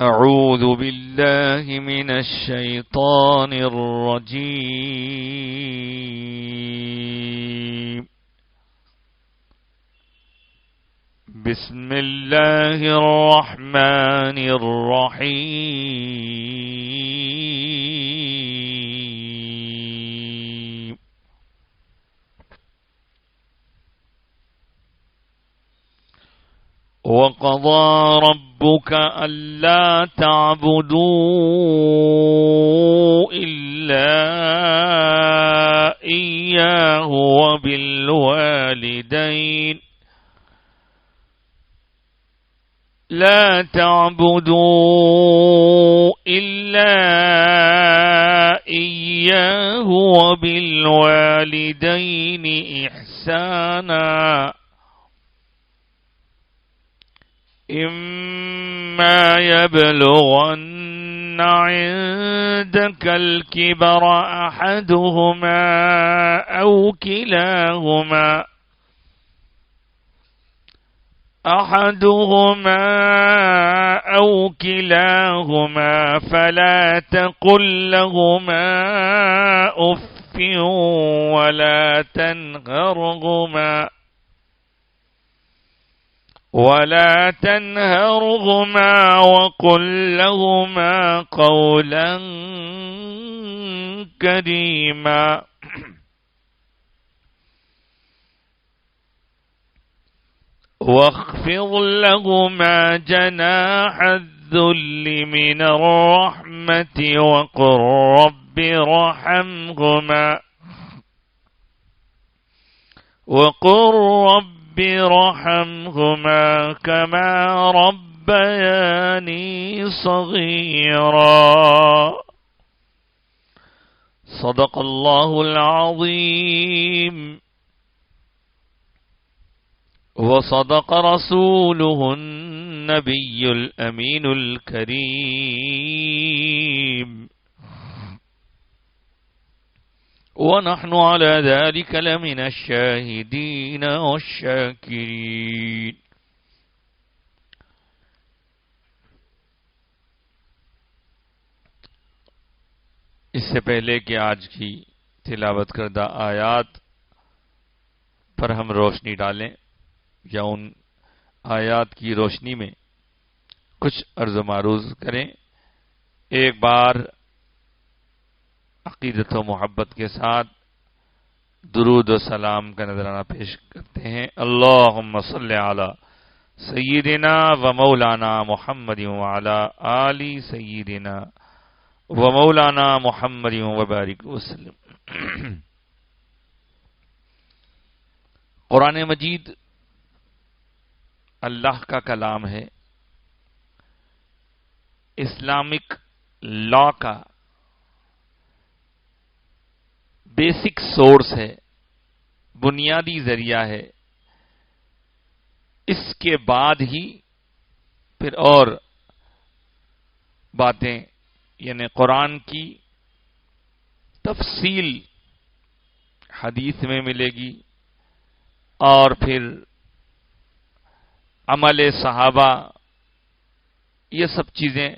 أعوذ بالله من الشيطان الرجيم. بسم الله الرحمن الرحيم. وقضى ربك ألا تعبدوا إلا إياه وبالوالدين لا تعبدوا إلا إياه وبالوالدين إحسانا إما يبلغن عندك الكبر أحدهما أو كلاهما فلا تقل لهما أف ولا تنهرهما وقل لهما قولا كريما. واخفض لهما جناح الذل من الرحمة وقل رب ارحمهما كما ربياني صغيرا. صدق الله العظيم وصدق رسوله النبي الأمين الكريم ونحن على ذلك لمن الشاهدين والشاكرين. اس سے پہلے کہ آج کی تلاوت کردہ آیات پر ہم روشنی ڈالیں یا ان آیات کی روشنی میں کچھ عرض و معروض کریں، ایک بار عقیدت و محبت کے ساتھ درود و سلام کا نذرانہ پیش کرتے ہیں. اللہم صلی علی سیدنا و مولانا محمد وعلی آل سیدنا و مولانا محمد وبارک وسلم. قرآن مجید اللہ کا کلام ہے، اسلامک لا کا بیسک سورس ہے، بنیادی ذریعہ ہے. اس کے بعد ہی پھر اور باتیں یعنی قرآن کی تفصیل حدیث میں ملے گی اور پھر عمل صحابہ، یہ سب چیزیں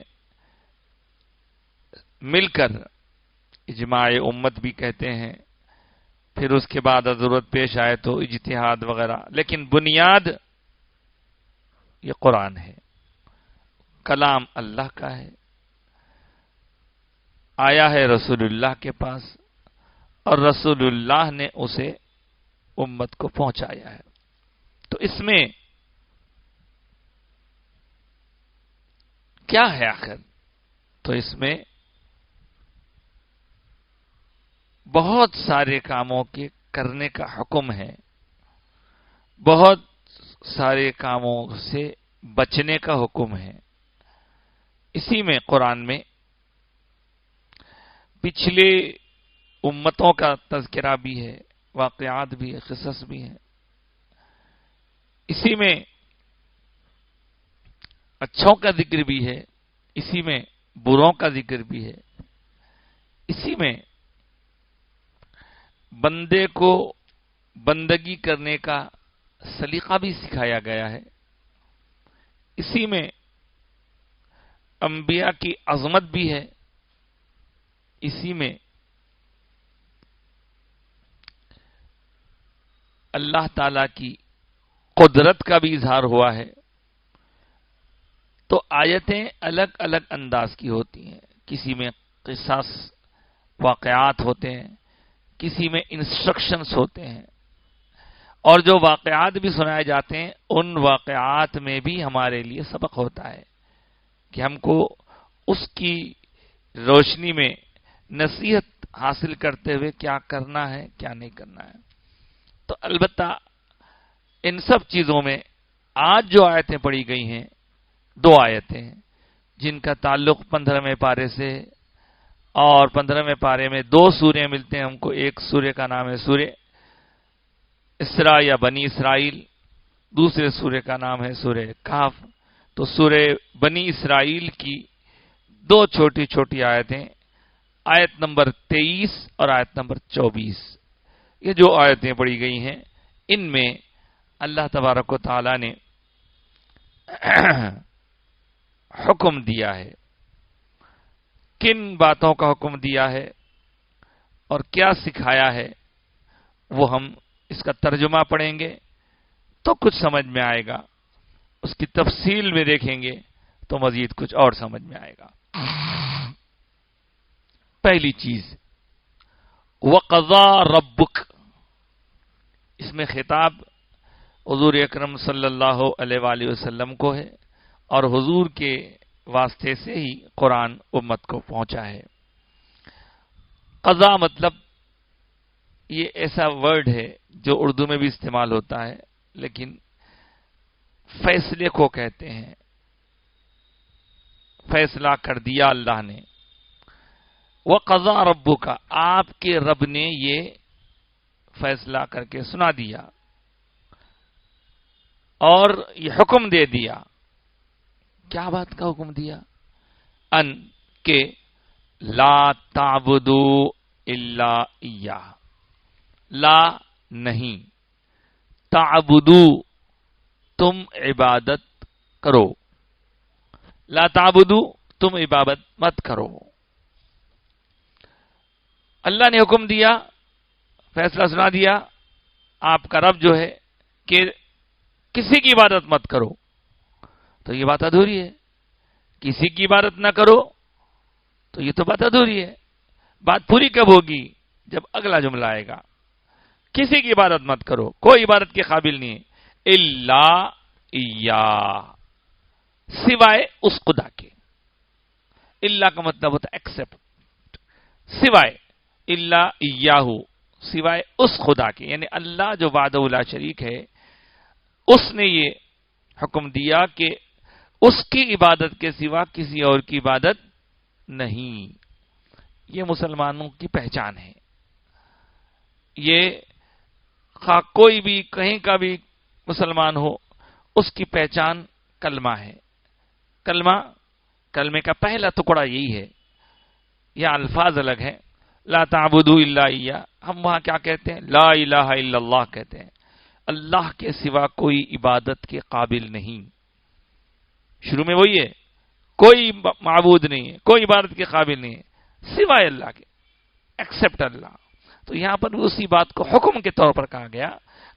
مل کر اجماع امت بھی کہتے ہیں. پھر اس کے بعد ضرورت پیش آئے تو اجتہاد وغیرہ، لیکن بنیاد یہ قرآن ہے، کلام اللہ کا ہے، آیا ہے رسول اللہ کے پاس اور رسول اللہ نے اسے امت کو پہنچایا ہے. تو اس میں کیا ہے آخر؟ تو اس میں بہت سارے کاموں کے کرنے کا حکم ہے، بہت سارے کاموں سے بچنے کا حکم ہے. اسی میں قرآن میں پچھلے امتوں کا تذکرہ بھی ہے، واقعات بھی ہے، قصص بھی ہیں. اسی میں اچھوں کا ذکر بھی ہے، اسی میں بروں کا ذکر بھی ہے، اسی میں بندے کو بندگی کرنے کا سلیقہ بھی سکھایا گیا ہے. اسی میں انبیاء کی عظمت بھی ہے، اسی میں اللہ تعالی کی قدرت کا بھی اظہار ہوا ہے۔ تو آیتیں الگ الگ انداز کی ہوتی ہیں، کسی میں قصص واقعات ہوتے ہیں، کسی میں انسٹرکشنز ہوتے ہیں، اور جو واقعات بھی سنائے جاتے ہیں ان واقعات میں بھی ہمارے لیے سبق ہوتا ہے کہ ہم کو اس کی روشنی میں نصیحت حاصل کرتے ہوئے کیا کرنا ہے کیا نہیں کرنا ہے۔ تو البتہ ان سب چیزوں میں آج جو آیتیں پڑھی گئی ہیں، 2 آیتیں ہیں جن کا تعلق 15ویں پارے سے، اور 15ویں پارے میں 2 سورے ملتے ہیں ہم کو۔ ایک سورے کا نام ہے سورہ اسراء یا بنی اسرائیل، دوسرے سورے کا نام ہے سورہ کہف۔ تو سورہ بنی اسرائیل کی 2 چھوٹی چھوٹی آیتیں، آیت نمبر 23 اور آیت نمبر 24، یہ جو آیتیں پڑھی گئی ہیں ان میں اللہ تبارک و تعالی نے حکم دیا ہے، کن باتوں کا حکم دیا ہے اور کیا سکھایا ہے، وہ ہم اس کا ترجمہ پڑھیں گے تو کچھ سمجھ میں آئے گا، اس کی تفصیل میں دیکھیں گے تو مزید کچھ اور سمجھ میں آئے گا۔ پہلی چیز وَقَضَىٰ رَبُّكَ، اس میں خطاب حضور اکرم صلی اللہ علیہ وآلہ وسلم کو ہے، اور حضور کے واسطے سے ہی قرآن امت کو پہنچا ہے۔ قضا مطلب یہ ایسا ورڈ ہے جو اردو میں بھی استعمال ہوتا ہے، لیکن فیصلے کو کہتے ہیں، فیصلہ کر دیا اللہ نے۔ وَقَضَىٰ رَبُّكَ، آپ کے رب نے یہ فیصلہ کر کے سنا دیا اور یہ حکم دے دیا۔ کیا بات کا حکم دیا؟ ان کہ لا تعبدوا الا ایاہ، لا نہیں، تعبدو تم عبادت کرو، لا تعبدو تم عبادت مت کرو۔ اللہ نے حکم دیا، فیصلہ سنا دیا، آپ کا رب جو ہے کہ کسی کی عبادت مت کرو، تو یہ بات ادھوری ہے۔ کسی کی عبادت نہ کرو تو یہ تو بات ادھوری ہے۔ بات پوری کب ہوگی؟ جب اگلا جملہ آئے گا، کسی کی عبادت مت کرو، کوئی عبادت کے قابل نہیں ہے الا ایاہ، سوائے اس خدا کے۔ الا کا مطلب ہوتا ہے ایکسپٹ، سوائے، الا ایاہ، سوائے اس خدا کے، یعنی اللہ جو وحدہ لا شریک ہے، اس نے یہ حکم دیا کہ اس کی عبادت کے سوا کسی اور کی عبادت نہیں۔ یہ مسلمانوں کی پہچان ہے۔ یہ خواہ کوئی بھی کہیں کا بھی مسلمان ہو، اس کی پہچان کلمہ ہے۔ کلمے کا پہلا ٹکڑا یہی ہے۔ یہ الفاظ الگ ہیں، لا تعبدوا الا ایاہ، ہم وہاں کیا کہتے ہیں؟ لا الہ الا اللہ کہتے ہیں، اللہ کے سوا کوئی عبادت کے قابل نہیں۔ شروع میں وہی ہے، کوئی معبود نہیں ہے، کوئی عبادت کے قابل نہیں ہے سوائے اللہ کے، ایکسپٹ اللہ۔ تو یہاں پر بھی اسی بات کو حکم کے طور پر کہا گیا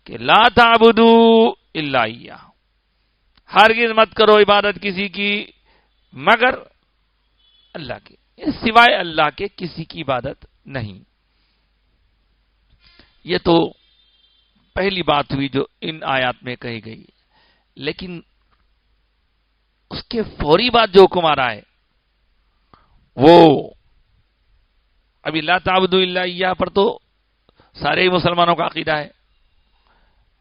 کہ لا تعبدوا الا ایاہ، ہرگز مت کرو عبادت کسی کی مگر اللہ کی، سوائے اللہ کے کسی کی عبادت نہیں۔ یہ تو پہلی بات ہوئی جو ان آیات میں کہی گئی، لیکن اس کے فوری بعد جو حکم آ رہا ہے وہ ابھی لا تعبدوا الا ایاہ پر تو سارے ہی مسلمانوں کا عقیدہ ہے،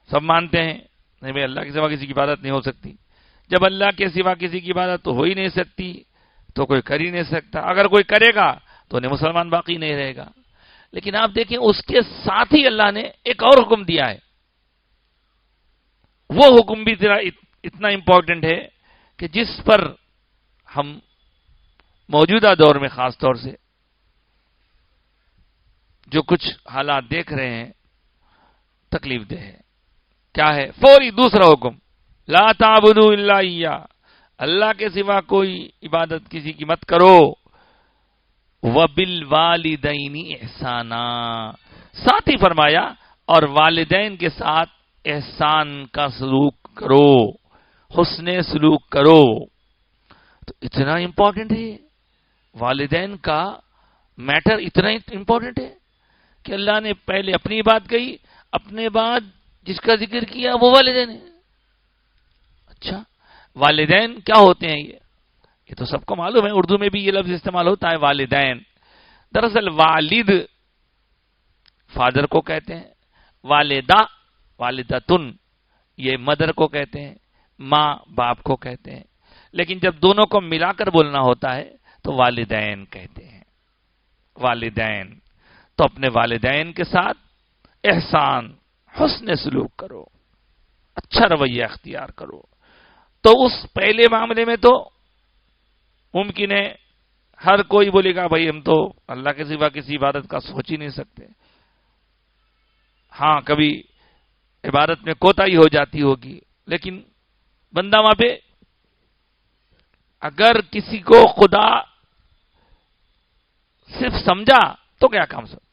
سب مانتے ہیں نہیں بھائی اللہ کے سوا کسی کی عبادت نہیں ہو سکتی۔ جب اللہ کے سوا کسی کی عبادت تو ہو ہی نہیں سکتی تو کوئی کر ہی نہیں سکتا، اگر کوئی کرے گا تو انہیں مسلمان باقی نہیں رہے گا۔ لیکن آپ دیکھیں اس کے ساتھ ہی اللہ نے ایک اور حکم دیا ہے، وہ حکم بھی اتنا امپورٹنٹ ہے کہ جس پر ہم موجودہ دور میں خاص طور سے جو کچھ حالات دیکھ رہے ہیں تکلیف دہ ہے۔ کیا ہے؟ فوری دوسرا حکم، لا تعبدوا الا ایاہ، اللہ کے سوا کوئی عبادت کسی کی مت کرو. وَبِالْوَالِدَيْنِ احسانا، ساتھ ہی فرمایا اور والدین کے ساتھ احسان کا سلوک کرو، حسن سلوک کرو. تو اتنا امپورٹنٹ ہے والدین کا میٹر، اتنا امپورٹنٹ ہے کہ اللہ نے پہلے اپنی بات کہی، اپنے بعد جس کا ذکر کیا وہ والدین ہے. اچھا والدین کیا ہوتے ہیں؟ یہ تو سب کو معلوم ہے، اردو میں بھی یہ لفظ استعمال ہوتا ہے والدین. دراصل والد فادر کو کہتے ہیں، والدہ والدتن یہ مدر کو کہتے ہیں، ماں باپ کو کہتے ہیں. لیکن جب دونوں کو ملا کر بولنا ہوتا ہے تو والدین کہتے ہیں. والدین تو اپنے والدین کے ساتھ احسان، حسن سلوک کرو، اچھا رویہ اختیار کرو. تو اس پہلے معاملے میں تو ممکن ہے ہر کوئی بولے گا بھائی ہم تو اللہ کے سوا کسی عبادت کا سوچ ہی نہیں سکتے. ہاں کبھی عبادت میں کوتاہی ہو جاتی ہوگی، لیکن بندہ وہاں پہ اگر کسی کو خدا صرف سمجھا تو کیا کام سب،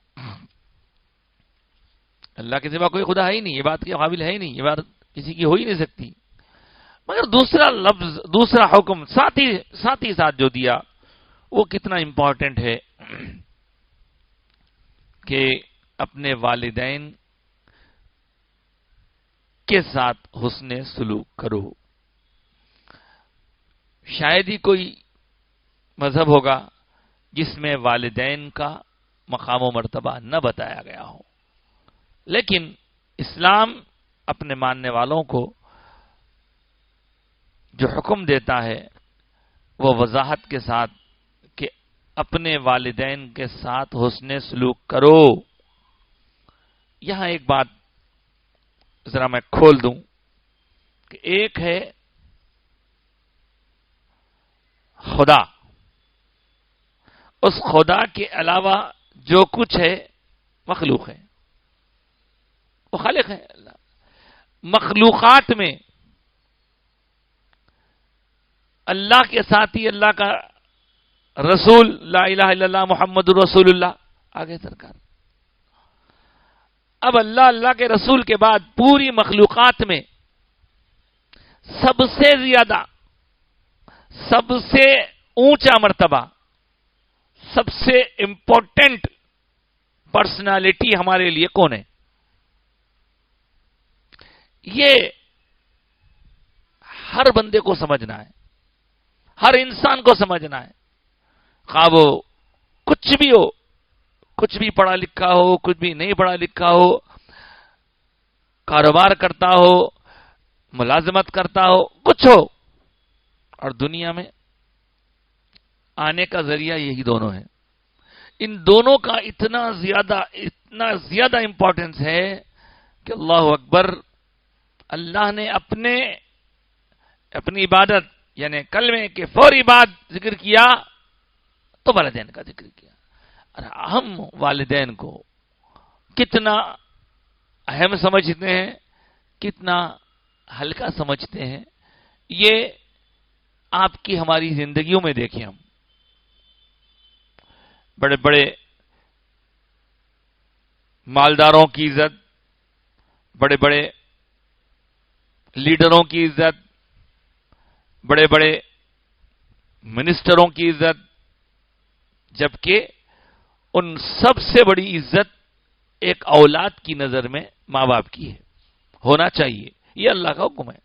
اللہ کے سوا کوئی خدا ہے ہی نہیں، یہ بات کے قابل ہے ہی نہیں، یہ بات کسی کی ہو ہی نہیں سکتی. مگر دوسرا لفظ، دوسرا حکم ساتھ ہی ساتھ جو دیا وہ کتنا امپورٹنٹ ہے کہ اپنے والدین کے ساتھ حسن سلوک کرو. شاید ہی کوئی مذہب ہوگا جس میں والدین کا مقام و مرتبہ نہ بتایا گیا ہو، لیکن اسلام اپنے ماننے والوں کو جو حکم دیتا ہے وہ وضاحت کے ساتھ کہ اپنے والدین کے ساتھ حسن سلوک کرو. یہاں ایک بات ذرا میں کھول دوں کہ ایک ہے خدا، اس خدا کے علاوہ جو کچھ ہے مخلوق ہے، وہ خالق ہے. اللہ مخلوقات میں اللہ کے ساتھ ہی اللہ کا رسول، لا الہ الا اللہ محمد رسول اللہ آگے سرکار. اب اللہ کے رسول کے بعد پوری مخلوقات میں سب سے زیادہ، سب سے اونچا مرتبہ، سب سے امپورٹنٹ پرسنالٹی ہمارے لیے کون ہے؟ یہ ہر بندے کو سمجھنا ہے، ہر انسان کو سمجھنا ہے. خواہ وہ کچھ بھی ہو، کچھ بھی پڑھا لکھا ہو، کچھ بھی نہیں پڑھا لکھا ہو، کاروبار کرتا ہو، ملازمت کرتا ہو، کچھ ہو، اور دنیا میں آنے کا ذریعہ یہی دونوں ہیں. ان دونوں کا اتنا زیادہ امپورٹنس ہے کہ اللہ اکبر، اللہ نے اپنی عبادت یعنی کلمے کے فوری بعد ذکر کیا تو والدین کا ذکر کیا. اور ہم والدین کو کتنا اہم سمجھتے ہیں، کتنا ہلکا سمجھتے ہیں، یہ آپ کی ہماری زندگیوں میں دیکھیں. ہم بڑے بڑے مالداروں کی عزت، بڑے بڑے لیڈروں کی عزت، بڑے بڑے منسٹروں کی عزت، جبکہ ان سب سے بڑی عزت ایک اولاد کی نظر میں ماں باپ کی ہے، ہونا چاہیے. یہ اللہ کا حکم ہے.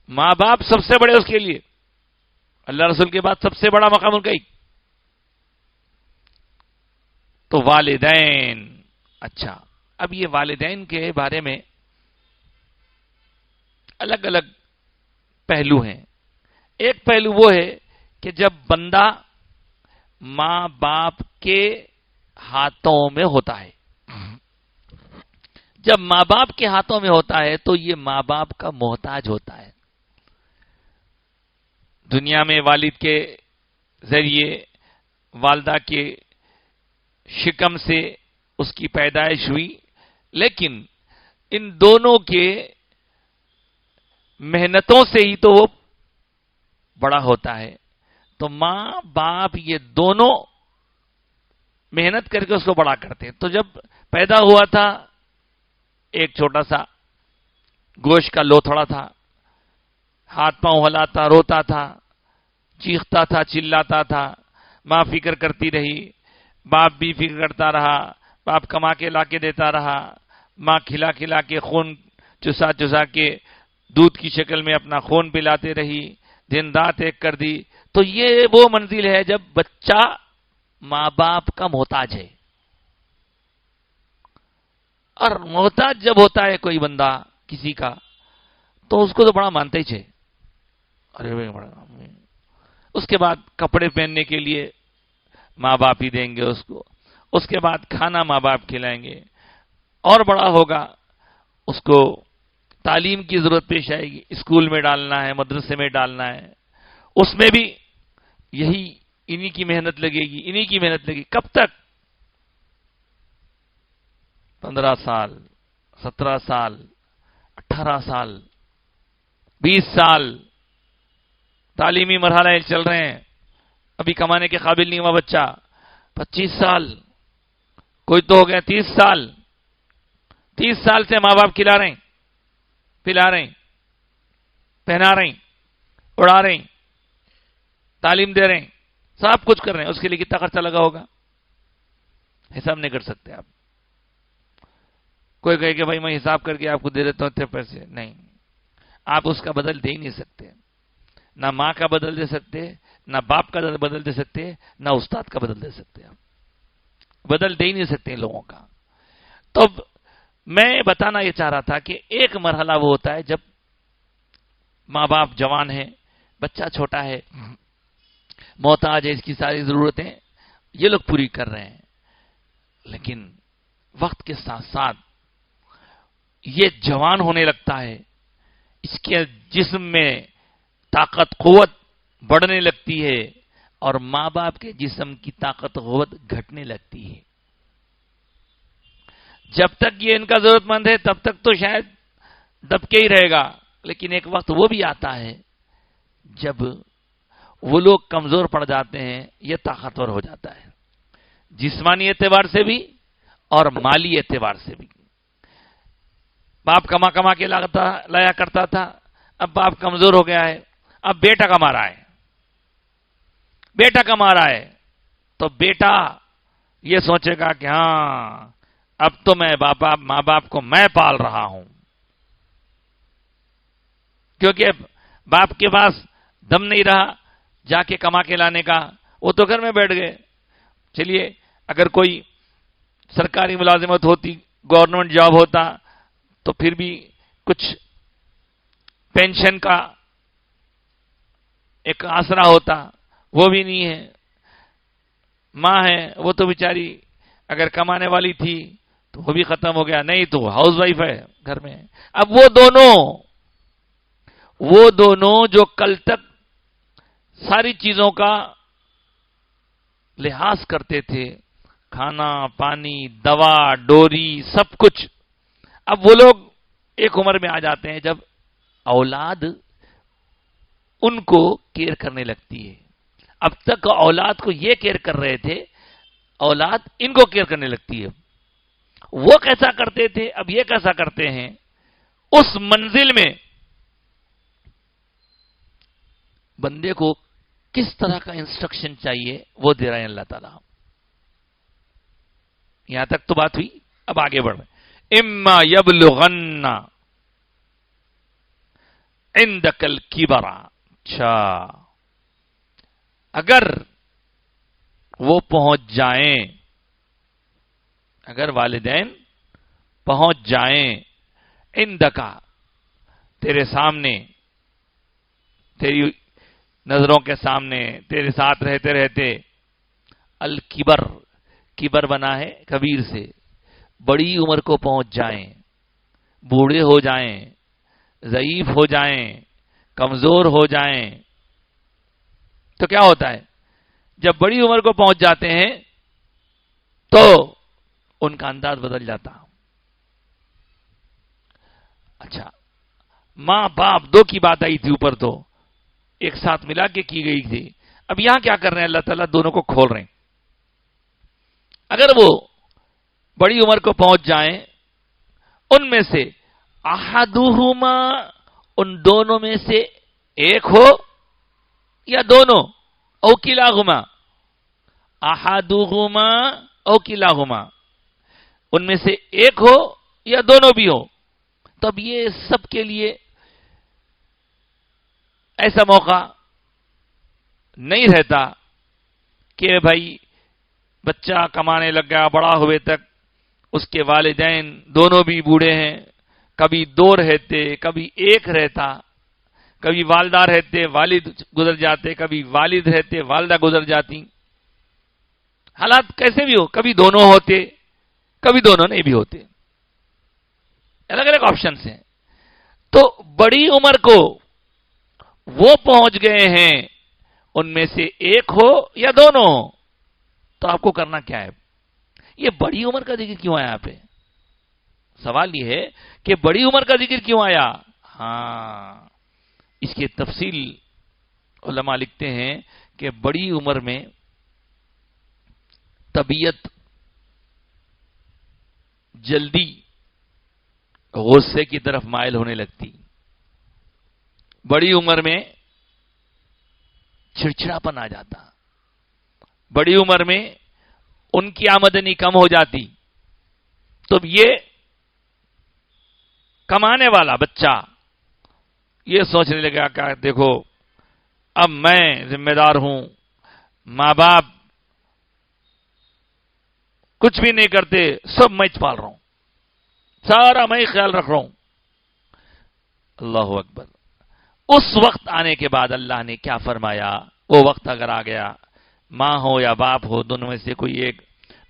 ماں باپ سب سے بڑے اس کے لیے، اللہ رسول کے بعد سب سے بڑا مقام ان کا ہی. تو والدین. اچھا اب یہ والدین کے بارے میں الگ الگ پہلو ہیں. ایک پہلو وہ ہے کہ جب بندہ ماں باپ کے ہاتھوں میں ہوتا ہے، جب ماں باپ کے ہاتھوں میں ہوتا ہے تو یہ ماں باپ کا محتاج ہوتا ہے. دنیا میں والد کے ذریعے والدہ کے شکم سے اس کی پیدائش ہوئی، لیکن ان دونوں کے محنتوں سے ہی تو وہ بڑا ہوتا ہے تو ماں باپ یہ دونوں محنت کر کے اس کو بڑا کرتے ہیں. تو جب پیدا ہوا تھا ایک چھوٹا سا گوشت کا لوتھڑا تھا، ہاتھ پاؤں ہلاتا، روتا تھا، چیختا تھا، چلاتا تھا. ماں فکر کرتی رہی، باپ بھی فکر کرتا رہا، باپ کما کے لا کے دیتا رہا، ماں کھلا کھلا کے خون چسا چسا کے دودھ کی شکل میں اپنا خون پلاتے رہی، دن رات ایک کر دی. تو یہ وہ منزل ہے جب بچہ ماں باپ کا محتاج ہے. اور محتاج جب ہوتا ہے کوئی بندہ کسی کا تو اس کو تو بڑا مانتا ہی چھے. ارے بڑا، اس کے بعد کپڑے پہننے کے لیے ماں باپ ہی دیں گے اس کو، اس کے بعد کھانا ماں باپ کھلائیں گے. اور بڑا ہوگا اس کو تعلیم کی ضرورت پیش آئے گی، اسکول میں ڈالنا ہے، مدرسے میں ڈالنا ہے، اس میں بھی یہی انہی کی محنت لگے گی، انہی کی محنت لگے گی. کب تک؟ 15 سال، 17 سال، 18 سال، 20 سال تعلیمی مرحلے چل رہے ہیں، ابھی کمانے کے قابل نہیں ہوا بچہ. 25 سال، کوئی تو ہو گیا 30 سال. 30 سال سے ماں باپ کھلا رہے ہیں، پلا رہے ہیں، پہنا رہے ہیں، اڑا رہے ہیں، تعلیم دے رہے ہیں، سب کچھ کر رہے ہیں. اس کے لیے کتنا خرچہ لگا ہوگا حساب نہیں کر سکتے آپ. کوئی کہے کہ بھائی میں حساب کر کے آپ کو دے دیتا ہوں اتنے پیسے، نہیں، آپ اس کا بدل دے ہی نہیں سکتے. نہ ماں کا بدل دے سکتے، نہ باپ کا بدل دے سکتے، نہ استاد کا بدل دے سکتے. آپ بدل دے ہی نہیں سکتے لوگوں کا. تو میں بتانا یہ چاہ رہا تھا کہ ایک مرحلہ وہ ہوتا ہے جب ماں باپ جوان ہیں، بچہ چھوٹا ہے، محتاج ہے، اس کی ساری ضرورتیں یہ لوگ پوری کر رہے ہیں. لیکن وقت کے ساتھ ساتھ یہ جوان ہونے لگتا ہے، اس کے جسم میں طاقت قوت بڑھنے لگتی ہے اور ماں باپ کے جسم کی طاقت قوت گھٹنے لگتی ہے. جب تک یہ ان کا ضرورت مند ہے تب تک تو شاید دب کے ہی رہے گا، لیکن ایک وقت وہ بھی آتا ہے جب وہ لوگ کمزور پڑ جاتے ہیں، یہ طاقتور ہو جاتا ہے، جسمانی اعتبار سے بھی اور مالی اعتبار سے بھی. باپ کما کما کے لایا کرتا تھا، اب باپ کمزور ہو گیا ہے، اب بیٹا کما رہا ہے، بیٹا کما رہا ہے تو بیٹا یہ سوچے گا کہ ہاں اب تو میں ماں باپ کو میں پال رہا ہوں، کیونکہ باپ کے پاس دم نہیں رہا جا کے کما کے لانے کا، وہ تو گھر میں بیٹھ گئے. چلیے اگر کوئی سرکاری ملازمت ہوتی، گورنمنٹ جاب ہوتا تو پھر بھی کچھ پینشن کا ایک آسرا ہوتا، وہ بھی نہیں ہے. ماں ہے وہ تو بیچاری اگر کمانے والی تھی تو وہ بھی ختم ہو گیا، نہیں تو ہاؤس وائف ہے گھر میں. اب وہ دونوں جو کل تک ساری چیزوں کا لحاظ کرتے تھے، کھانا پانی دوا ڈوری سب کچھ، اب وہ لوگ ایک عمر میں آ جاتے ہیں جب اولاد ان کو کیئر کرنے لگتی ہے. اب تک اولاد کو یہ کیئر کر رہے تھے، اولاد ان کو کیئر کرنے لگتی ہے. وہ کیسا کرتے تھے، اب یہ کیسا کرتے ہیں. اس منزل میں بندے کو کس طرح کا انسٹرکشن چاہیے وہ دے رہے ہیں اللہ تعالیٰ. یہاں تک تو بات ہوئی، اب آگے بڑھ رہے. اما یبلغن عندک الکبر، اچھا اگر وہ پہنچ جائیں، اگر والدین پہنچ جائیں عندکا تیرے سامنے، تیری نظروں کے سامنے، تیرے ساتھ رہتے رہتے، الکبر، کبر بنا ہے کبیر سے، بڑی عمر کو پہنچ جائیں، بوڑھے ہو جائیں، ضعیف ہو جائیں، کمزور ہو جائیں. تو کیا ہوتا ہے جب بڑی عمر کو پہنچ جاتے ہیں تو ان کا انداز بدل جاتا. اچھا ماں باپ دو کی بات آئی تھی اوپر، تو ایک ساتھ ملا کے کی گئی تھی. اب یہاں کیا کر رہے ہیں؟ اللہ تعالیٰ دونوں کو کھول رہے ہیں. اگر وہ بڑی عمر کو پہنچ جائیں، ان میں سے احدہما، ان دونوں میں سے ایک ہو یا دونوں، او کلاہما، احدہما او کلاہما، ان میں سے ایک ہو یا دونوں بھی ہو، تب یہ سب کے لیے ایسا موقع نہیں رہتا کہ بھائی بچہ کمانے لگ گیا، بڑا ہوئے تک اس کے والدین دونوں بھی بوڑھے ہیں، کبھی دو رہتے، کبھی ایک رہتا، کبھی والدہ رہتے والد گزر جاتے، کبھی والد رہتے والدہ گزر جاتی. حالات کیسے بھی ہو، کبھی دونوں ہوتے، کبھی دونوں نہیں بھی ہوتے. الگ الگ آپشنس ہیں. تو بڑی عمر کو وہ پہنچ گئے ہیں، ان میں سے ایک ہو یا دونوں ہو، تو آپ کو کرنا کیا ہے؟ یہ بڑی عمر کا ذکر کیوں آیا یہاں پہ؟ سوال یہ ہے کہ بڑی عمر کا ذکر کیوں آیا؟ ہاں، اس کی تفصیل علماء لکھتے ہیں کہ بڑی عمر میں طبیعت جلدی غصے کی طرف مائل ہونے لگتی، بڑی عمر میں چڑچڑاپن آ جاتا، بڑی عمر میں ان کی آمدنی کم ہو جاتی. تو یہ کمانے والا بچہ یہ سوچنے لگا کہ دیکھو اب میں ذمہ دار ہوں، ماں باپ کچھ بھی نہیں کرتے، سب میں پال رہا ہوں، سارا میں خیال رکھ رہا ہوں. اللہ اکبر. اس وقت آنے کے بعد اللہ نے کیا فرمایا؟ وہ وقت اگر آ گیا، ماں ہو یا باپ ہو، دونوں میں سے کوئی ایک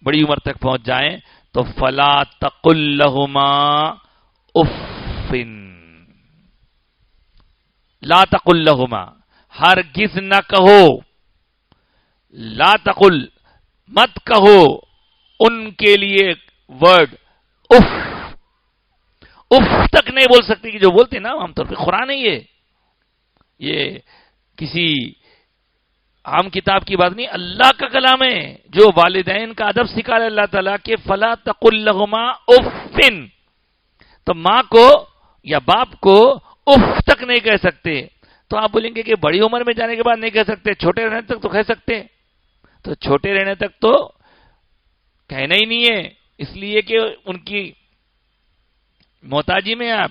بڑی عمر تک پہنچ جائیں، تو فلا تقل لہما اف، لا تقل لہما، ہرگز نہ کہو، لا تقل، مت کہو ان کے لیے ورڈ اف. اف تک نہیں بول سکتی کہ جو بولتے نا عام طور پہ. قرآن ہے یہ کسی عام کتاب کی بات نہیں، اللہ کا کلام ہے جو والدین کا ادب سکھا رہے اللہ تعالیٰ کہ فلا تقل لہما اف. تو ماں کو یا باپ کو اف تک نہیں کہہ سکتے. تو آپ بولیں گے کہ بڑی عمر میں جانے کے بعد نہیں کہہ سکتے، چھوٹے رہنے تک تو کہہ سکتے. تو چھوٹے رہنے تک تو کہنا ہی نہیں ہے، اس لیے کہ ان کی محتاجی میں آپ.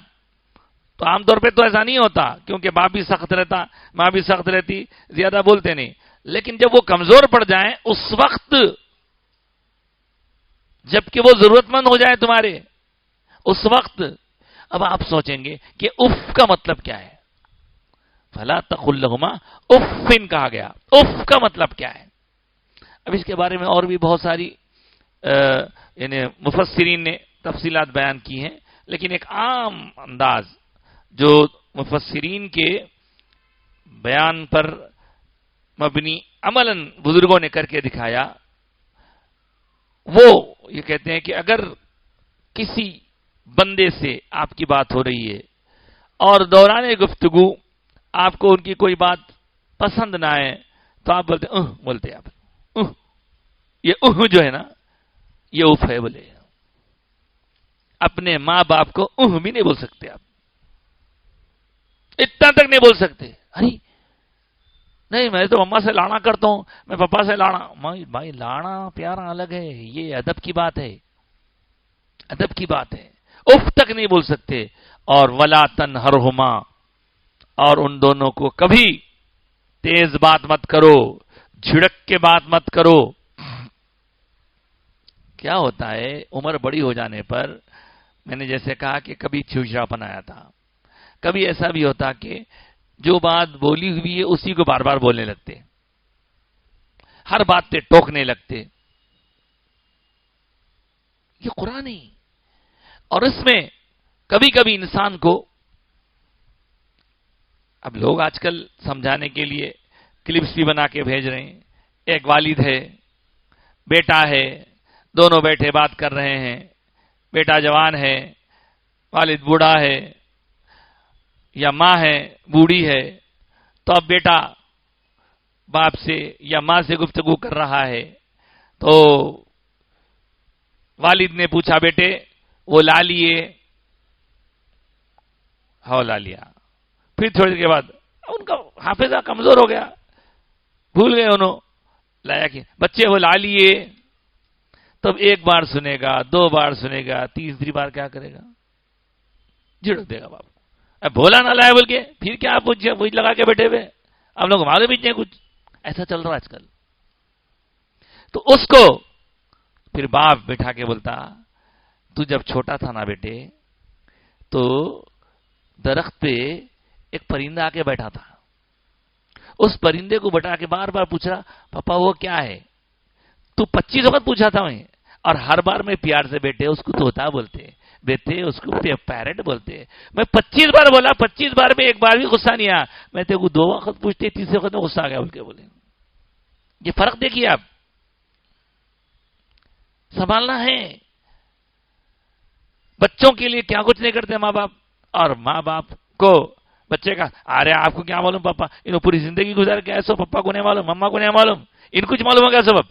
تو عام طور پہ تو ایسا نہیں ہوتا، کیونکہ باپ بھی سخت رہتا، ماں بھی سخت رہتی، زیادہ بولتے نہیں. لیکن جب وہ کمزور پڑ جائیں، اس وقت جبکہ وہ ضرورت مند ہو جائیں تمہارے، اس وقت اب آپ سوچیں گے کہ اف کا مطلب کیا ہے؟ فلا تقل لہما اف کہا گیا، اف کا مطلب کیا ہے؟ اب اس کے بارے میں اور بھی بہت ساری یعنی مفسرین نے تفصیلات بیان کی ہیں، لیکن ایک عام انداز جو مفسرین کے بیان پر مبنی عملاً بزرگوں نے کر کے دکھایا، وہ یہ کہتے ہیں کہ اگر کسی بندے سے آپ کی بات ہو رہی ہے اور دوران گفتگو آپ کو ان کی کوئی بات پسند نہ آئے، تو آپ بولتے بولتے آپ یہ جو ہے نا یہ اف ہے. بولے اپنے ماں باپ کو بھی نہیں بول سکتے آپ، اتنا تک نہیں بول سکتے. ارے نہیں میں تو مما سے لانا کرتا ہوں، میں پپا سے لانا. بھائی لانا پیارا الگ ہے، یہ ادب کی بات ہے، ادب کی بات ہے. اف تک نہیں بول سکتے. اور ولا تنہرہما، اور ان دونوں کو کبھی تیز بات مت کرو، جھڑک کے بات مت کرو. کیا ہوتا ہے عمر بڑی ہو جانے پر، میں نے جیسے کہا کہ کبھی چڑچڑاپن آیا تھا، کبھی ایسا بھی ہوتا کہ جو بات بولی ہوئی ہے اسی کو بار بار بولنے لگتے، ہر بات پہ ٹوکنے لگتے. یہ قرآن ہی. اور اس میں کبھی کبھی انسان کو، اب لوگ آج کل سمجھانے کے لیے کلپس بھی بنا کے بھیج رہے ہیں. ایک والد ہے، بیٹا ہے، دونوں بیٹھے بات کر رہے ہیں، بیٹا جوان ہے، والد بوڑھا ہے، یا ماں ہے بوڑھی ہے. تو اب بیٹا باپ سے یا ماں سے گفتگو کر رہا ہے تو والد نے پوچھا بیٹے وہ لا لیے؟ ہاں لا لیا. پھر تھوڑی دیر کے بعد ان کا حافظہ کمزور ہو گیا, بھول گئے انہوں, لایا کہ بچے وہ لا لیے. تب ایک بار سنے گا, دو بار سنے گا, تیسری بار کیا کرے گا؟ جھڑک دے گا باپ. اب بولا نہ لایا بول کے پھر کیا پوچھے وہی لگا کے بیٹھے ہوئے, اب لوگ ہمارے بیچ میں کچھ ایسا چل رہا آج کل. تو اس کو پھر باپ بیٹھا کے بولتا تو جب چھوٹا تھا نا بیٹے تو درخت پہ ایک پرندہ آ کے بیٹھا تھا, اس پرندے کو بٹا کے بار بار پوچھ رہا پاپا وہ کیا ہے؟ تو 25 وقت پوچھا تھا میں, اور ہر بار میں پیار سے بیٹے اس کو طوطا بولتے, بیٹے اس کو پیرٹ بولتے. میں 25 بار بولا, 25 بار میں ایک بار بھی غصہ نہیں آیا. میں تیرے کو 2 وقت پوچھتے, تیسرے وقت میں غصہ آ گیا بول کے بولے. یہ فرق دیکھیے آپ, سنبھالنا ہے. بچوں کے لیے کیا کچھ نہیں کرتے ماں باپ, اور ماں باپ کو بچے کا ارے آپ کو کیا معلوم پاپا, انہوں پوری زندگی گزار کے ایسو, پپا کو نہیں معلوم, مما کو نہیں معلوم, ان کچھ معلوم ہوگا سبب.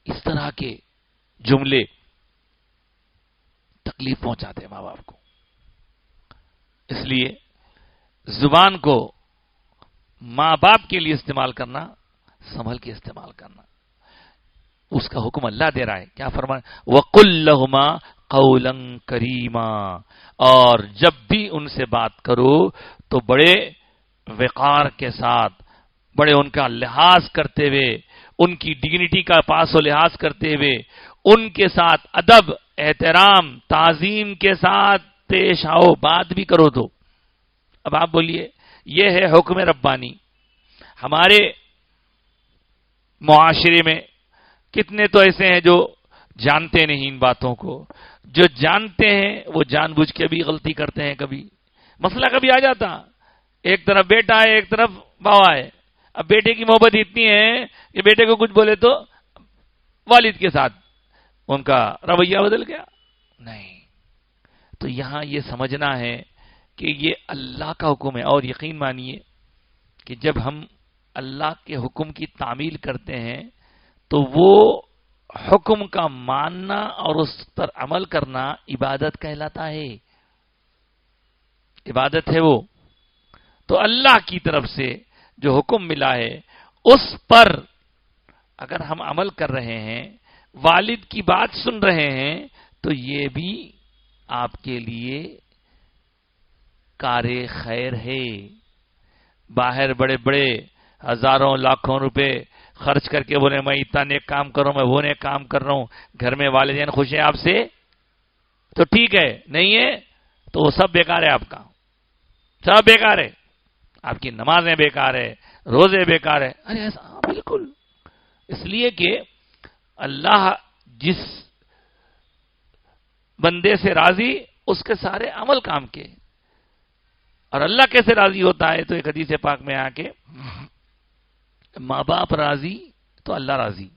اس طرح کے جملے تکلیف پہنچاتے ہیں ماں باپ کو. اس لیے زبان کو ماں باپ کے لیے استعمال کرنا, سنبھل کے استعمال کرنا. اس کا حکم اللہ دے رہا ہے, کیا فرمائے؟ وَقُلْ لَهُمَا قَوْلًا كَرِيمًا, اور جب بھی ان سے بات کرو تو بڑے وقار کے ساتھ, بڑے ان کا لحاظ کرتے ہوئے, ان کی ڈگنیٹی کا پاس و لحاظ کرتے ہوئے, ان کے ساتھ ادب, احترام, تعظیم کے ساتھ پیش آؤ, بات بھی کرو تو. اب آپ بولیے, یہ ہے حکم ربانی. ہمارے معاشرے میں کتنے تو ایسے ہیں جو جانتے نہیں ان باتوں کو, جو جانتے ہیں وہ جان بوجھ کے بھی غلطی کرتے ہیں. کبھی مسئلہ کبھی آ جاتا, ایک طرف بیٹا ہے ایک طرف باوا ہے. اب بیٹے کی محبت اتنی ہے کہ بیٹے کو کچھ بولے تو والد کے ساتھ ان کا رویہ بدل گیا. نہیں, تو یہاں یہ سمجھنا ہے کہ یہ اللہ کا حکم ہے. اور یقین مانیے کہ جب ہم اللہ کے حکم کی تعمیل کرتے ہیں تو وہ حکم کا ماننا اور اس پر عمل کرنا عبادت کہلاتا ہے. عبادت ہے وہ. تو اللہ کی طرف سے جو حکم ملا ہے اس پر اگر ہم عمل کر رہے ہیں, والد کی بات سن رہے ہیں, تو یہ بھی آپ کے لیے کار خیر ہے. باہر بڑے بڑے ہزاروں لاکھوں روپے خرچ کر کے بولے میں اتنا نیک کام کر رہا ہوں, میں وہ نیک کام کر رہا ہوں, گھر میں والدین خوش ہیں آپ سے, تو ٹھیک ہے, نہیں ہے تو وہ سب بیکار ہے, آپ کا سب بیکار ہے. آپ کی نمازیں بیکار ہے, روزے بیکار ہے. ارے ایسا بالکل, اس لیے کہ اللہ جس بندے سے راضی اس کے سارے عمل کام کے. اور اللہ کیسے راضی ہوتا ہے؟ تو ایک حدیث پاک میں آ کے ماں باپ راضی تو اللہ راضی.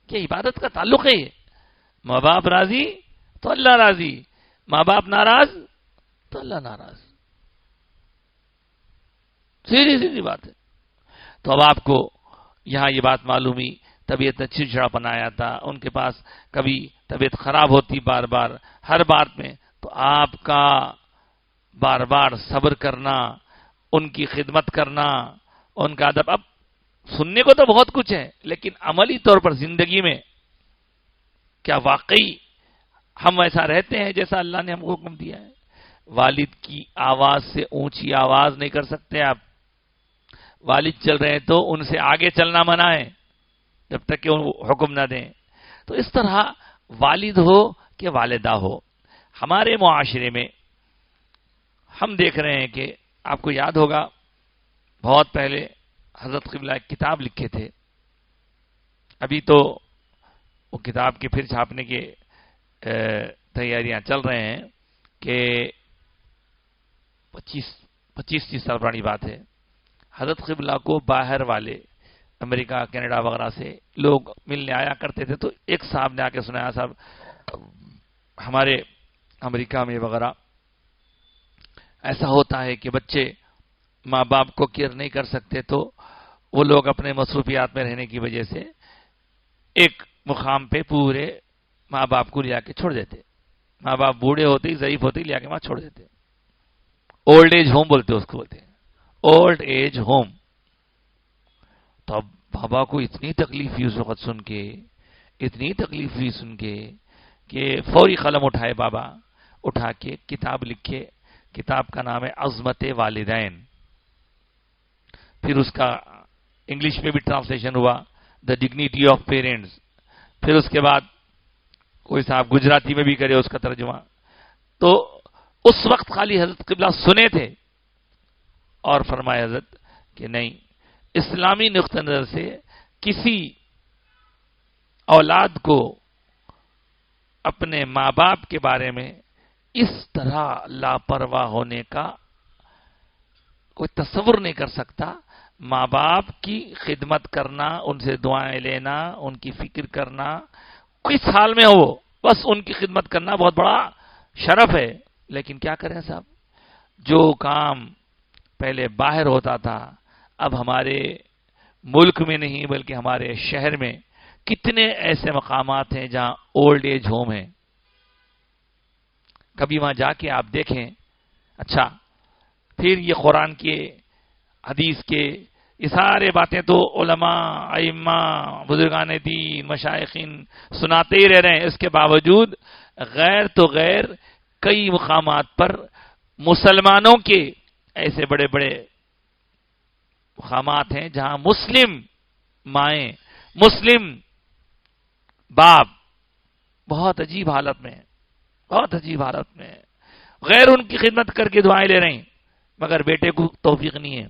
کیا عبادت کا تعلق ہے یہ؟ ماں باپ راضی تو اللہ راضی, ماں باپ ناراض تو اللہ ناراض. سیدھی سیدھی بات ہے. تو اب آپ کو یہاں یہ بات معلوم ہوئی, طبیعت چڑچڑا بنایا تھا, ان کے پاس کبھی طبیعت خراب ہوتی بار بار ہر بات میں, تو آپ کا بار بار صبر کرنا, ان کی خدمت کرنا, ان کا ادب. اب سننے کو تو بہت کچھ ہے, لیکن عملی طور پر زندگی میں کیا واقعی ہم ایسا رہتے ہیں جیسا اللہ نے ہم کو حکم دیا ہے؟ والد کی آواز سے اونچی آواز نہیں کر سکتے آپ. والد چل رہے ہیں تو ان سے آگے چلنا منع ہے جب تک کہ وہ حکم نہ دیں. تو اس طرح والد ہو کہ والدہ ہو, ہمارے معاشرے میں ہم دیکھ رہے ہیں کہ آپ کو یاد ہوگا بہت پہلے حضرت قبلہ ایک کتاب لکھے تھے. ابھی تو وہ کتاب کے پھر چھاپنے کے تیاریاں چل رہے ہیں کہ 25-30 سال پرانی بات ہے. حضرت قبلہ کو باہر والے امریکہ کینیڈا وغیرہ سے لوگ ملنے آیا کرتے تھے. تو ایک صاحب نے آ کے سنایا, صاحب ہمارے امریکہ میں وغیرہ ایسا ہوتا ہے کہ بچے ماں باپ کو کیئر نہیں کر سکتے تو وہ لوگ اپنے مصروفیات میں رہنے کی وجہ سے ایک مقام پہ پورے ماں باپ کو لیا کے چھوڑ دیتے. ماں باپ بوڑھے ہوتے ہی ضعیف ہوتے ہی لیا کے وہاں چھوڑ دیتے. اولڈ ایج ہوم بولتے اس کو، بولتے ہیں اولڈ ایج ہوم. تو اب بابا کو اتنی تکلیف ہوئی اس وقت سن کے، اتنی تکلیف ہوئی سن کے کہ فوری قلم اٹھائے بابا، اٹھا کے کتاب لکھے. کتاب کا نام ہے عظمت والدین. پھر اس کا انگلش میں بھی ٹرانسلیشن ہوا دا ڈگنیٹی آف پیرنٹس. پھر اس کے بعد کوئی صاحب گجراتی میں بھی کرے اس کا ترجمہ. تو اس وقت خالی حضرت قبلہ سنے تھے اور فرمایا حضرت کہ نہیں، اسلامی نقطہ نظر سے کسی اولاد کو اپنے ماں باپ کے بارے میں اس طرح لاپرواہ ہونے کا کوئی تصور نہیں کر سکتا. ماں باپ کی خدمت کرنا، ان سے دعائیں لینا، ان کی فکر کرنا، کس حال میں ہو بس ان کی خدمت کرنا بہت بڑا شرف ہے. لیکن کیا کریں صاحب، جو کام پہلے باہر ہوتا تھا اب ہمارے ملک میں نہیں بلکہ ہمارے شہر میں کتنے ایسے مقامات ہیں جہاں اولڈ ایج ہوم ہیں. کبھی وہاں جا کے آپ دیکھیں. اچھا، پھر یہ قرآن کے، حدیث کے، یہ سارے باتیں تو علماء، ائمہ، بزرگان دین، مشائخین سناتے ہی رہ رہے ہیں. اس کے باوجود غیر تو غیر کئی مقامات پر مسلمانوں کے ایسے بڑے بڑے مقامات ہیں جہاں مسلم مائیں، مسلم باپ بہت عجیب حالت میں، بہت عجیب حالت میں غیر ان کی خدمت کر کے دعائیں لے رہے ہیں، مگر بیٹے کو توفیق نہیں ہے.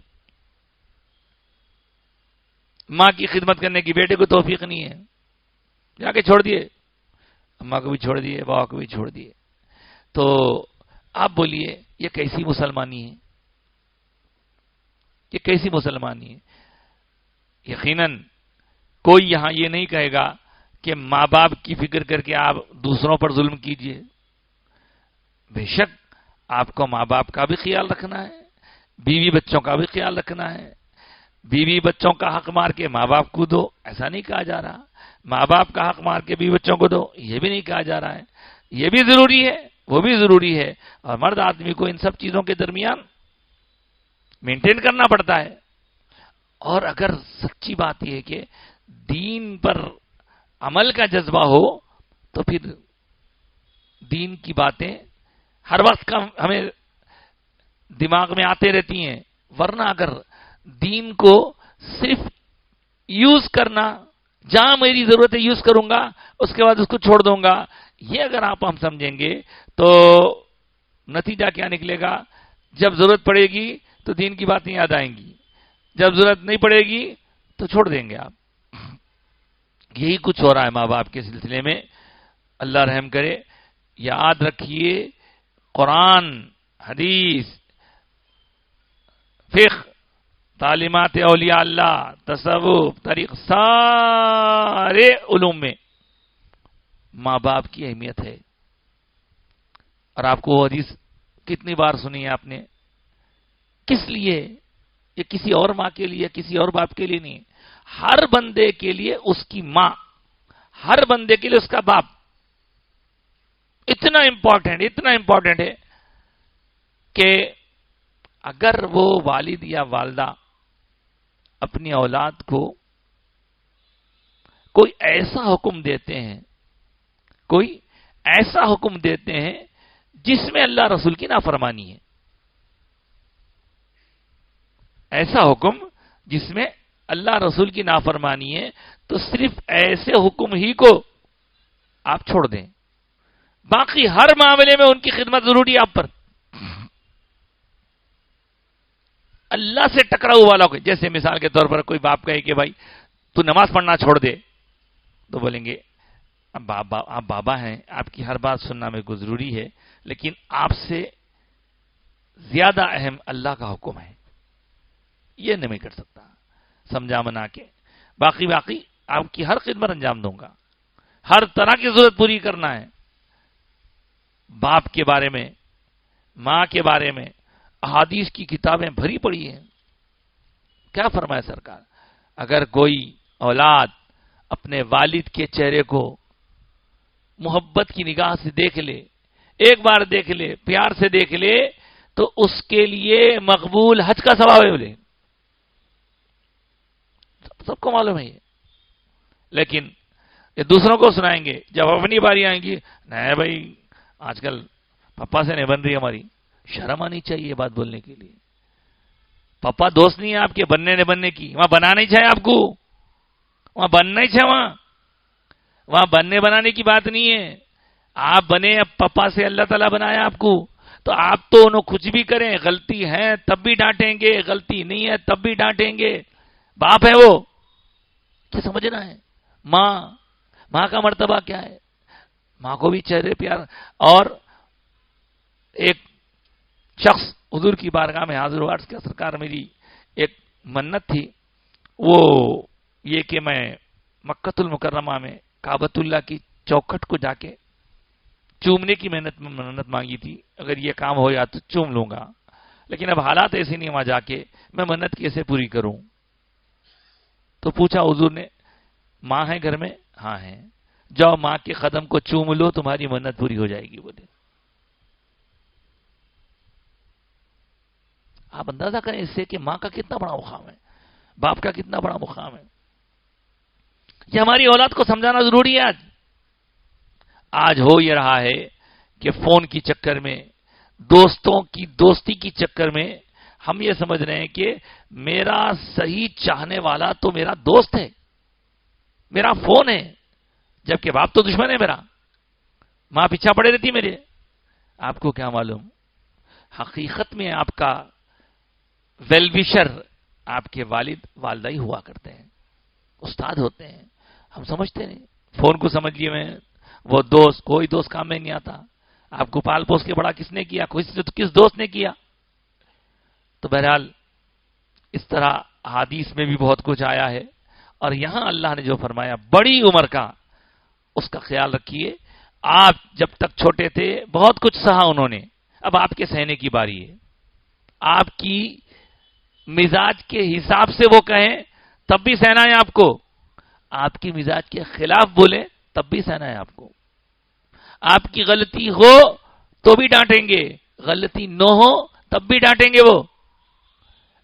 ماں کی خدمت کرنے کی بیٹے کو توفیق نہیں ہے، جا کے چھوڑ دیے، اماں کو بھی چھوڑ دیے، بابا کو بھی چھوڑ دیے. تو آپ بولیے یہ کیسی مسلمانی ہے؟ یہ کیسی مسلمانی ہے؟ یقیناً کوئی یہاں یہ نہیں کہے گا کہ ماں باپ کی فکر کر کے آپ دوسروں پر ظلم کیجئے. بے شک آپ کو ماں باپ کا بھی خیال رکھنا ہے، بیوی بچوں کا بھی خیال رکھنا ہے. بیوی بچوں کا حق مار کے ماں باپ کو دو، ایسا نہیں کہا جا رہا. ماں باپ کا حق مار کے بیوی بچوں کو دو، یہ بھی نہیں کہا جا رہا ہے. یہ بھی ضروری ہے، وہ بھی ضروری ہے. اور مرد آدمی کو ان سب چیزوں کے درمیان مینٹین کرنا پڑتا ہے. اور اگر سچی بات یہ ہے کہ دین پر عمل کا جذبہ ہو تو پھر دین کی باتیں ہر وقت کا ہمیں دماغ میں آتے رہتی ہیں. ورنہ اگر دین کو صرف یوز کرنا، جہاں میری ضرورت ہے یوز کروں گا، اس کے بعد اس کو چھوڑ دوں گا، یہ اگر ہم سمجھیں گے تو نتیجہ کیا نکلے گا؟ جب ضرورت پڑے گی تو دین کی باتیں یاد آئیں گی، جب ضرورت نہیں پڑے گی تو چھوڑ دیں گے آپ. یہی کچھ ہو رہا ہے ماں باپ کے سلسلے میں. اللہ رحم کرے. یاد رکھیے، قرآن، حدیث، فقہ، تعلیمات اولیاء اللہ، تصوف، طریق، سارے علوم میں ماں باپ کی اہمیت ہے. اور آپ کو وہ حدیث کتنی بار سنی ہے آپ نے؟ کس لیے؟ یہ کسی اور ماں کے لیے، کسی اور باپ کے لیے نہیں. ہر بندے کے لیے اس کی ماں، ہر بندے کے لیے اس کا باپ اتنا امپورٹنٹ ہے کہ اگر وہ والد یا والدہ اپنی اولاد کو کوئی ایسا حکم دیتے ہیں، کوئی ایسا حکم دیتے ہیں جس میں اللہ رسول کی نافرمانی ہے، ایسا حکم جس میں اللہ رسول کی نافرمانی ہے، تو صرف ایسے حکم ہی کو آپ چھوڑ دیں. باقی ہر معاملے میں ان کی خدمت ضروری ہے آپ پر. اللہ سے ٹکراؤ والا کو، جیسے مثال کے طور پر کوئی باپ کہے کہ بھائی تو نماز پڑھنا چھوڑ دے، تو بولیں گے آپ بابا ہیں، آپ کی ہر بات سننا میرے کو ضروری ہے، لیکن آپ سے زیادہ اہم اللہ کا حکم ہے، یہ نہیں کر سکتا. سمجھا منا کے باقی آپ کی ہر خدمت انجام دوں گا، ہر طرح کی ضرورت پوری کرنا ہے. باپ کے بارے میں، ماں کے بارے میں احادیث کی کتابیں بھری پڑی ہیں. کیا فرمایا سرکار؟ اگر کوئی اولاد اپنے والد کے چہرے کو محبت کی نگاہ سے دیکھ لے، ایک بار دیکھ لے، پیار سے دیکھ لے، تو اس کے لیے مقبول حج کا ثواب ہے. بولے سب کو معلوم ہے یہ، لیکن یہ دوسروں کو سنائیں گے. جب اپنی باری آئیں گی، نہیں بھائی آج کل پپا سے نہیں بن رہی ہماری. شرم آنی چاہیے بات بولنے کے لیے. پپا دوست نہیں ہے آپ کے بننے نہیں بننے کی. وہاں بنا نہیں چاہے آپ کو، وہاں بننا ہی چاہے. وہاں بننے بنانے کی بات نہیں ہے. آپ بنے، اب پپا سے اللہ تعالیٰ بنایا آپ کو، تو آپ تو انہوں کچھ بھی کریں، غلطی ہے تب بھی ڈانٹیں گے، غلطی نہیں ہے تب بھی ڈانٹیں گے. باپ ہے وہ، کیا سمجھنا ہے؟ ماں کا مرتبہ کیا ہے؟ ماں کو بھی چہرے پیار. اور ایک شخص حضور کی بارگاہ میں حاضر ہوا، کہ سرکار میری ایک منت تھی، وہ یہ کہ میں مکۃ المکرمہ میں کعبۃ اللہ کی چوکھٹ کو جا کے چومنے کی منت مانگی تھی. اگر یہ کام ہو یا تو چوم لوں گا، لیکن اب حالات ایسے نہیں، وہاں جا کے میں منت کیسے پوری کروں؟ تو پوچھا حضور نے، ماں ہے گھر میں؟ ہاں ہے. جاؤ ماں کے قدم کو چوم لو، تمہاری منت پوری ہو جائے گی. بولے آپ اندازہ کریں اس سے کہ ماں کا کتنا بڑا مقام ہے، باپ کا کتنا بڑا مقام ہے. یہ ہماری اولاد کو سمجھانا ضروری ہے. آج ہو یہ رہا ہے کہ فون کی چکر میں، دوستوں کی دوستی کی چکر میں ہم یہ سمجھ رہے ہیں کہ میرا صحیح چاہنے والا تو میرا دوست ہے، میرا فون ہے، جبکہ باپ تو دشمن ہے میرا، ماں پیچھا پڑے رہتی میرے. آپ کو کیا معلوم، حقیقت میں آپ کا ویل وشر آپ کے والد والدہ ہی ہوا کرتے ہیں، استاد ہوتے ہیں. ہم سمجھتے نہیں. فون کو سمجھیے میں وہ دوست، کوئی دوست کام میں نہیں آتا. آپ کو پال پوس کے بڑا کس نے کیا؟ کس دوست نے کیا؟ تو بہرحال اس طرح حدیث میں بھی بہت کچھ آیا ہے. اور یہاں اللہ نے جو فرمایا بڑی عمر کا، اس کا خیال رکھیے. آپ جب تک چھوٹے تھے بہت کچھ سہا انہوں نے، اب آپ کے سہنے کی باری ہے. آپ کی مزاج کے حساب سے وہ کہیں تب بھی سہنا ہے آپ کو، آپ کی مزاج کے خلاف بولیں تب بھی سہنا ہے آپ کو. آپ کی غلطی ہو تو بھی ڈانٹیں گے، غلطی نہ ہو تب بھی ڈانٹیں گے. وہ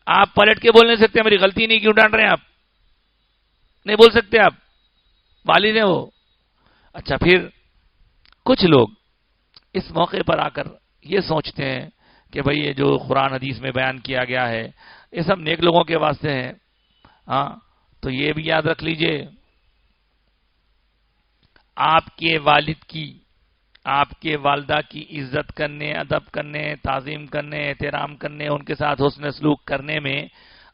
آپ پلٹ کے بول نہیں سکتے میری غلطی نہیں، کیوں ڈانٹ رہے ہیں آپ؟ نہیں بول سکتے آپ، والد ہیں وہ. اچھا، پھر کچھ لوگ اس موقع پر آ کر یہ سوچتے ہیں کہ بھئی یہ جو قرآن حدیث میں بیان کیا گیا ہے یہ سب نیک لوگوں کے واسطے ہیں. ہاں تو یہ بھی یاد رکھ لیجئے، آپ کے والد کی، آپ کے والدہ کی عزت کرنے، ادب کرنے، تعظیم کرنے، احترام کرنے، ان کے ساتھ حسن سلوک کرنے میں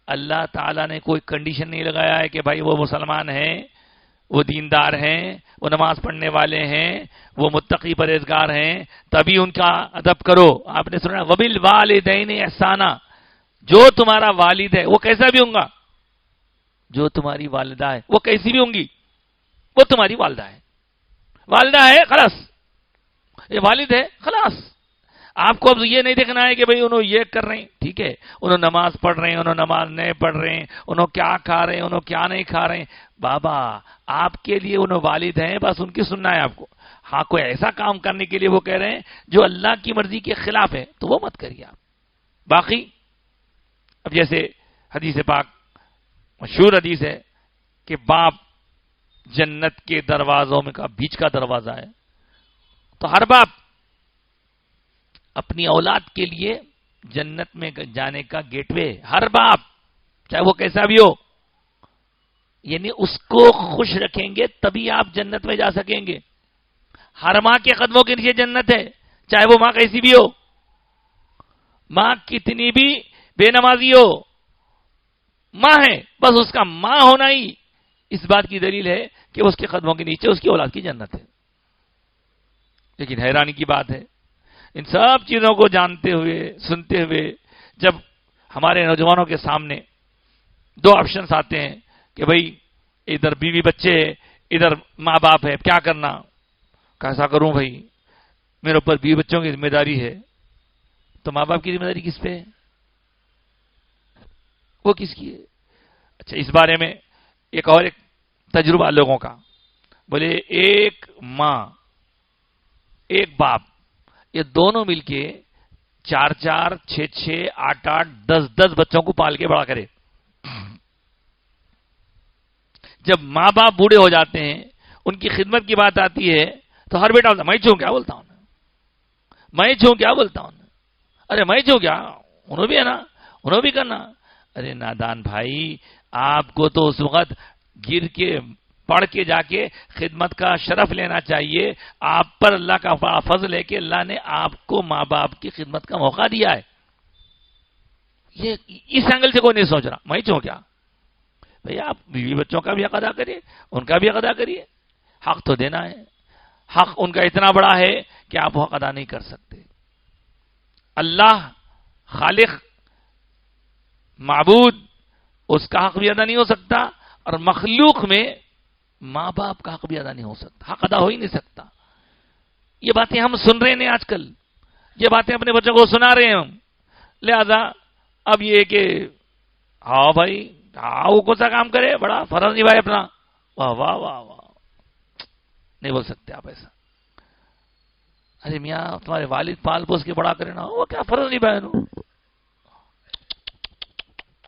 اللہ تعالیٰ نے کوئی کنڈیشن نہیں لگایا ہے کہ بھائی وہ مسلمان ہیں، وہ دیندار ہیں، وہ نماز پڑھنے والے ہیں، وہ متقی پرہیزگار ہیں تبھی ان کا ادب کرو. آپ نے سنا وبالوالدین احسانا، جو تمہارا والد ہے وہ کیسا بھی ہوں گا، جو تمہاری والدہ ہے وہ کیسی بھی ہوں گی، وہ تمہاری والدہ ہے. والدہ ہے خلاص، یہ والد ہے خلاص. آپ کو اب یہ نہیں دیکھنا ہے کہ بھئی انہوں یہ کر رہے ہیں، ٹھیک ہے، انہوں نماز پڑھ رہے ہیں، انہوں نماز نہیں پڑھ رہے ہیں، انہوں کیا کھا رہے ہیں، انہوں کیا نہیں کھا رہے ہیں. بابا آپ کے لیے انہوں والد ہیں، بس ان کی سننا ہے آپ کو. ہاں کوئی ایسا کام کرنے کے لیے وہ کہہ رہے ہیں جو اللہ کی مرضی کے خلاف ہے تو وہ مت کریے آپ. باقی اب جیسے حدیث پاک مشہور حدیث ہے کہ باپ جنت کے دروازوں میں کا بیچ کا دروازہ ہے، تو ہر باپ اپنی اولاد کے لیے جنت میں جانے کا گیٹ وے، ہر باپ چاہے وہ کیسا بھی ہو، یعنی اس کو خوش رکھیں گے تبھی آپ جنت میں جا سکیں گے. ہر ماں کے قدموں کے نیچے جنت ہے، چاہے وہ ماں کیسی بھی ہو، ماں کتنی بھی بے نمازی ہو، ماں ہے، بس اس کا ماں ہونا ہی اس بات کی دلیل ہے کہ اس کے قدموں کے نیچے اس کی اولاد کی جنت ہے. لیکن حیرانی کی بات ہے، ان سب چیزوں کو جانتے ہوئے، سنتے ہوئے، جب ہمارے نوجوانوں کے سامنے دو آپشنز آتے ہیں کہ بھئی ادھر بیوی بچے ہے، ادھر ماں باپ ہے، کیا کرنا؟ کیسا کروں بھائی، میرے اوپر بیوی بچوں کی ذمہ داری ہے، تو ماں باپ کی ذمہ داری کس پہ ہے؟ وہ کس کی ہے؟ اچھا، اس بارے میں ایک تجربہ لوگوں کا، بولے ایک ماں ایک باپ یہ دونوں مل کے 4 6 8 10 بچوں کو پال کے بڑا کرے. جب ماں باپ بوڑھے ہو جاتے ہیں، ان کی خدمت کی بات آتی ہے تو ہر بیٹا بولتا میں چھوں کیا بولتا ہوں، میں چھوں کیا بولتا ہوں، ارے میں چھوں کیا، انہوں بھی ہے نا، انہوں بھی کرنا. ارے نادان بھائی، آپ کو تو اس وقت گر کے پڑھ کے جا کے خدمت کا شرف لینا چاہیے. آپ پر اللہ کا فضل ہے کہ اللہ نے آپ کو ماں باپ کی خدمت کا موقع دیا ہے. یہ اس اینگل سے کوئی نہیں سوچ رہا میں چھوں کیا. بھئی آپ بیوی بچوں کا بھی حق ادا کریے، ان کا بھی حق ادا کریے. حق تو دینا ہے. حق ان کا اتنا بڑا ہے کہ آپ وہ حق ادا نہیں کر سکتے. اللہ خالق معبود، اس کا حق بھی ادا نہیں ہو سکتا، اور مخلوق میں ماں باپ کا حق بھی ادا نہیں ہو سکتا، حق ادا ہو ہی نہیں سکتا. یہ باتیں ہم سن رہے ہیں آج کل، یہ باتیں اپنے بچوں کو سنا رہے ہیں ہم. لہذا اب یہ کہ ہاں بھائی وہ کون سا کام کرے، بڑا فرض نبھائے اپنا. واہ واہ واہ واہ، نہیں بول سکتے آپ ایسا. ارے میاں تمہارے والد پال پوس کے بڑا کرے نا، وہ کیا فرض نبھائے نا.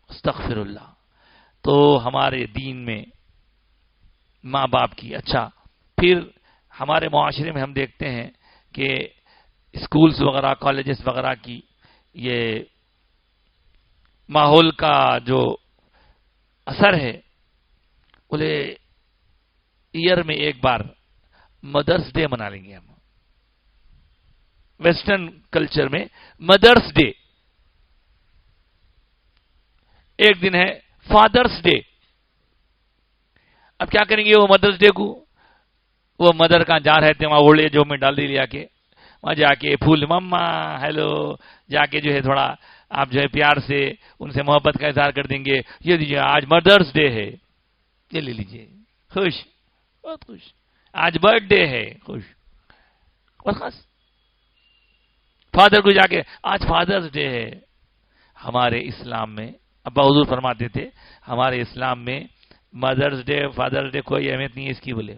استغفر اللہ. تو ہمارے دین میں ماں باپ کی، اچھا پھر ہمارے معاشرے میں ہم دیکھتے ہیں کہ اسکولز وغیرہ کالجز وغیرہ کی یہ ماحول کا جو اثر ہے، بولے ایئر میں ایک بار مدرس ڈے منا لیں گے ہم. ویسٹرن کلچر میں مدرس ڈے، ایک دن ہے فادرس ڈے. اب کیا کریں گے وہ مدرس ڈے کو، وہ مدر کا جہاں رہتے ہیں وہاں اوڑے جو میں ڈال دی لیا کے، وہاں جا کے پھول مما ہیلو جا کے جو ہے تھوڑا آپ جو ہے پیار سے ان سے محبت کا اظہار کر دیں گے. یہ دیجیے آج مدرس ڈے ہے، یہ لے لیجیے، خوش، بہت خوش، آج برتھ ڈے ہے، خوش. اور خاص فادر کو جا کے آج فادرس ڈے ہے. ہمارے اسلام میں ابا حضور فرماتے تھے ہمارے اسلام میں مدرس ڈے فادرس ڈے کوئی اہمیت نہیں ہے اس کی. بولے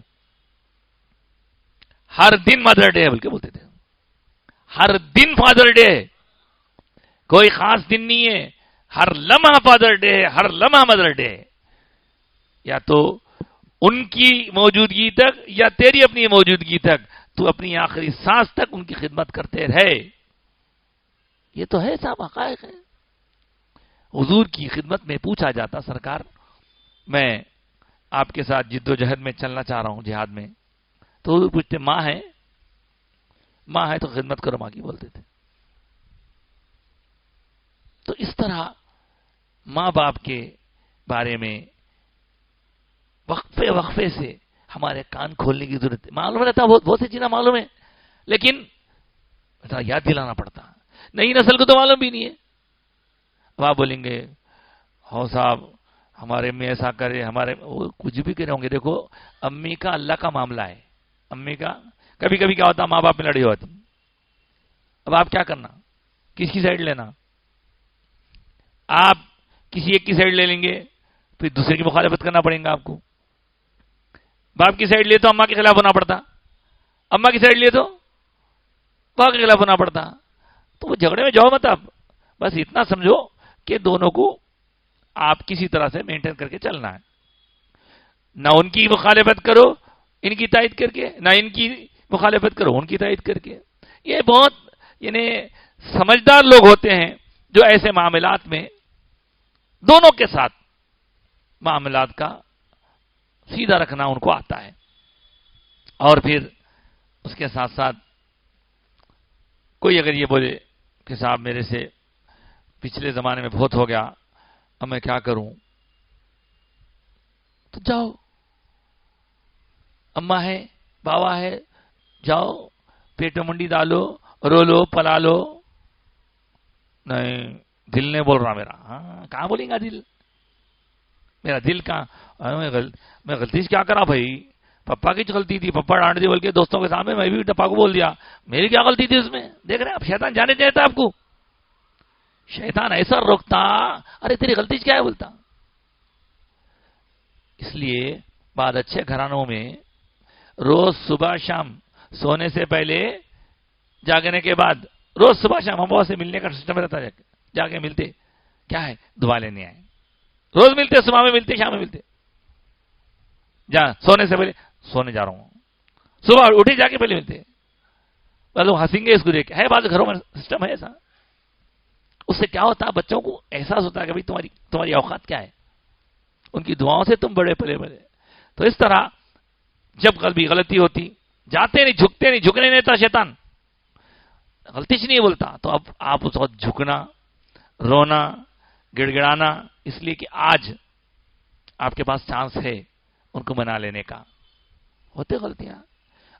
ہر دن مدر ڈے ہے بول کے بولتے تھے، ہر دن فادر ڈے ہے، کوئی خاص دن نہیں ہے، ہر لمحہ فادر ڈے ہے، ہر لمحہ مدر ڈے ہے. یا تو ان کی موجودگی تک یا تیری اپنی موجودگی تک تو اپنی آخری سانس تک ان کی خدمت کرتے رہے. یہ تو ہے صاحب، حقائق ہے. حضور کی خدمت میں پوچھا جاتا سرکار میں آپ کے ساتھ جد و جہد میں چلنا چاہ رہا ہوں جہاد میں، تو حضور پوچھتے ماں ہے، ماں ہے تو خدمت کرو ماں کی بولتے تھے. تو اس طرح ماں باپ کے بارے میں وقفے وقفے سے ہمارے کان کھولنے کی ضرورت ہے. معلوم رہتا بہت سی چیزیں معلوم ہے، لیکن یاد دلانا پڑتا. نئی نسل کو تو معلوم بھی نہیں ہے. اب آپ بولیں گے ہو صاحب ہمارے امی ایسا کرے، ہمارے کچھ بھی کرے ہوں گے. دیکھو امی کا اللہ کا معاملہ ہے، امی کا کبھی کبھی کیا ہوتا ماں باپ میں لڑائی ہوتی. اب آپ کیا کرنا، کس کی سائڈ لینا؟ آپ کسی ایک کی سائڈ لے لیں گے پھر دوسرے کی مخالفت کرنا پڑیں گا آپ کو. باپ کی سائڈ لیے تو اماں کے خلاف ہونا پڑتا، اماں کی سائڈ لیے تو باپ کے خلاف ہونا پڑتا. تو وہ جھگڑے میں جاؤ مت. آپ بس اتنا سمجھو کہ دونوں کو آپ کسی طرح سے مینٹین کر کے چلنا ہے. نہ ان کی مخالفت کرو ان کی تائید کر کے، نہ ان کی مخالفت کرو ان کی تائید کر کے. یہ بہت یعنی سمجھدار لوگ ہوتے ہیں جو ایسے معاملات میں دونوں کے ساتھ معاملات کا سیدھا رکھنا ان کو آتا ہے. اور پھر اس کے ساتھ ساتھ کوئی اگر یہ بولے کہ صاحب میرے سے پچھلے زمانے میں بہت ہو گیا اب میں کیا کروں، تو جاؤ، اماں ہے بابا ہے، جاؤ پیٹ میں منڈی ڈالو، رو لو پلا لو. نہیں دل نہیں بول رہا میرا. ہاں کہاں بولیں گا دل، میرا دل کہاں. میں غلطی سے کیا کرا بھائی، پپا کی غلطی تھی، پپا ڈانٹ دی بول کے دوستوں کے سامنے میں بھی پپا کو بول دیا، میری کیا غلطی تھی اس میں. دیکھ رہے ہیں آپ شیطان جانے دیتا آپ کو. شیطان ایسا روکتا، ارے تیری غلطی کیا ہے بولتا. اس لیے بعد اچھے گھرانوں میں روز صبح شام سونے سے پہلے جاگنے کے بعد روز صبح شام ہم سے ملنے کا سسٹم رہتا ہے. جا کے ملتے، کیا ہے دعا لینے آئے. روز ملتے، صبح میں ملتے، شام میں ملتے. جا سونے سے پہلے سونے جا رہا ہوں، صبح اٹھے جا کے پہلے ملتے. لوگ ہنسیں گے اس کو دیکھ کے، ہے بعض گھروں میں سسٹم ہے ایسا. اس سے کیا ہوتا ہے بچوں کو احساس ہوتا ہے کہ بھائی تمہاری اوقات کیا ہے، ان کی دعاؤں سے تم بڑے پلے بڑے. تو اس طرح جب قلبی غلطی ہوتی جاتے نہیں، جھکتے نہیں، جھکنے نہیں دیتا شیطان، غلطی سے نہیں بولتا. تو اب آپ اس وقت جھکنا، رونا، گڑ گڑانا، اس لیے کہ آج آپ کے پاس چانس ہے ان کو منا لینے کا. ہوتے غلطیاں.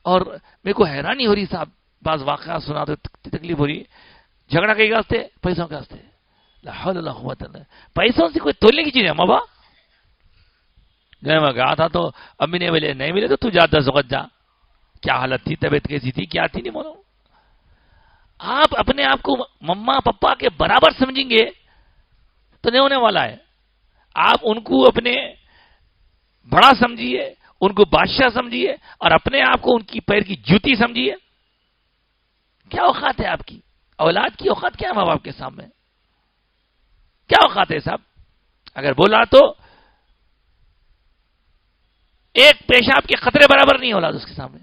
اور میرے کو حیرانی ہو رہی صاحب، بعض واقعات سنا تو تکلیف ہو رہی. جھگڑا کئی واسطے، پیسوں کے واسطے. لا حول ولا قوت الا باللہ. پیسوں سے کوئی تولنے کی چیز ہے ماں باپ. میں گیا تھا تو امی نے بولے نہیں ملے تو جا 10 وقت جا. کیا حالت تھی، طبیعت کیسی تھی، کیا تھی، نہیں معلوم. آپ اپنے آپ کو مما پپا کے برابر سمجھیں گے تو نہیں ہونے والا ہے. آپ ان کو اپنے بڑا سمجھیے، ان کو بادشاہ سمجھیے، اور اپنے آپ کو ان کی پیر کی جوتی سمجھیے. کیا اوقات ہے آپ کی؟ اولاد کی اوقات کیا ہے ماں باپ کے سامنے؟ کیا اوقات ہے صاحب؟ اگر بولا تو ایک پیشاب کے خطرے برابر نہیں اولاد اس کے سامنے.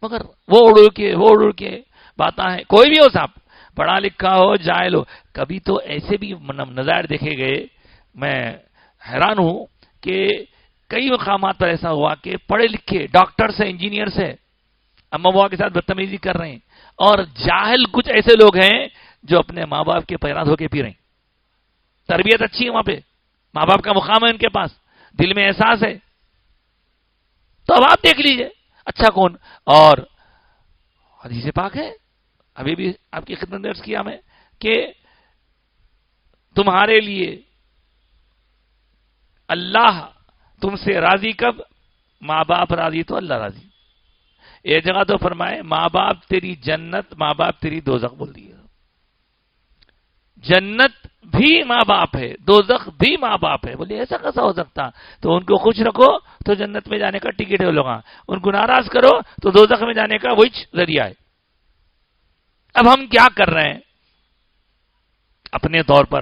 مگر وہ اڑ کے باتیں ہیں. کوئی بھی ہو صاحب، پڑھا لکھا ہو، جاہل ہو، کبھی تو ایسے بھی نظائر دیکھے گئے. میں حیران ہوں کہ کئی مقامات پر ایسا ہوا کہ پڑھے لکھے ڈاکٹر سے، انجینئر سے اما بابا کے ساتھ بدتمیزی کر رہے ہیں، اور جاہل کچھ ایسے لوگ ہیں جو اپنے ماں باپ کے پیرا دھو کے پی رہے ہیں. تربیت اچھی ہے وہاں پہ، ماں باپ کا مقام ہے ان کے پاس، دل میں احساس ہے. تو اب آپ دیکھ لیجئے اچھا کون. اور حدیث پاک ہے، ابھی بھی آپ کی خدمت درس کیا میں، کہ تمہارے لیے اللہ تم سے راضی کب؟ ماں باپ راضی تو اللہ راضی. ایک جگہ تو فرمائے ماں باپ تیری جنت، ماں باپ تیری دوزخ بول دی. جنت بھی ماں باپ ہے، دوزخ بھی ماں باپ ہے. بولے ایسا کیسا ہو سکتا؟ تو ان کو خوش رکھو تو جنت میں جانے کا ٹکٹ ہے لوگاں، ان کو ناراض کرو تو دوزخ میں جانے کا وہی ذریعہ ہے. اب ہم کیا کر رہے ہیں اپنے طور پر؟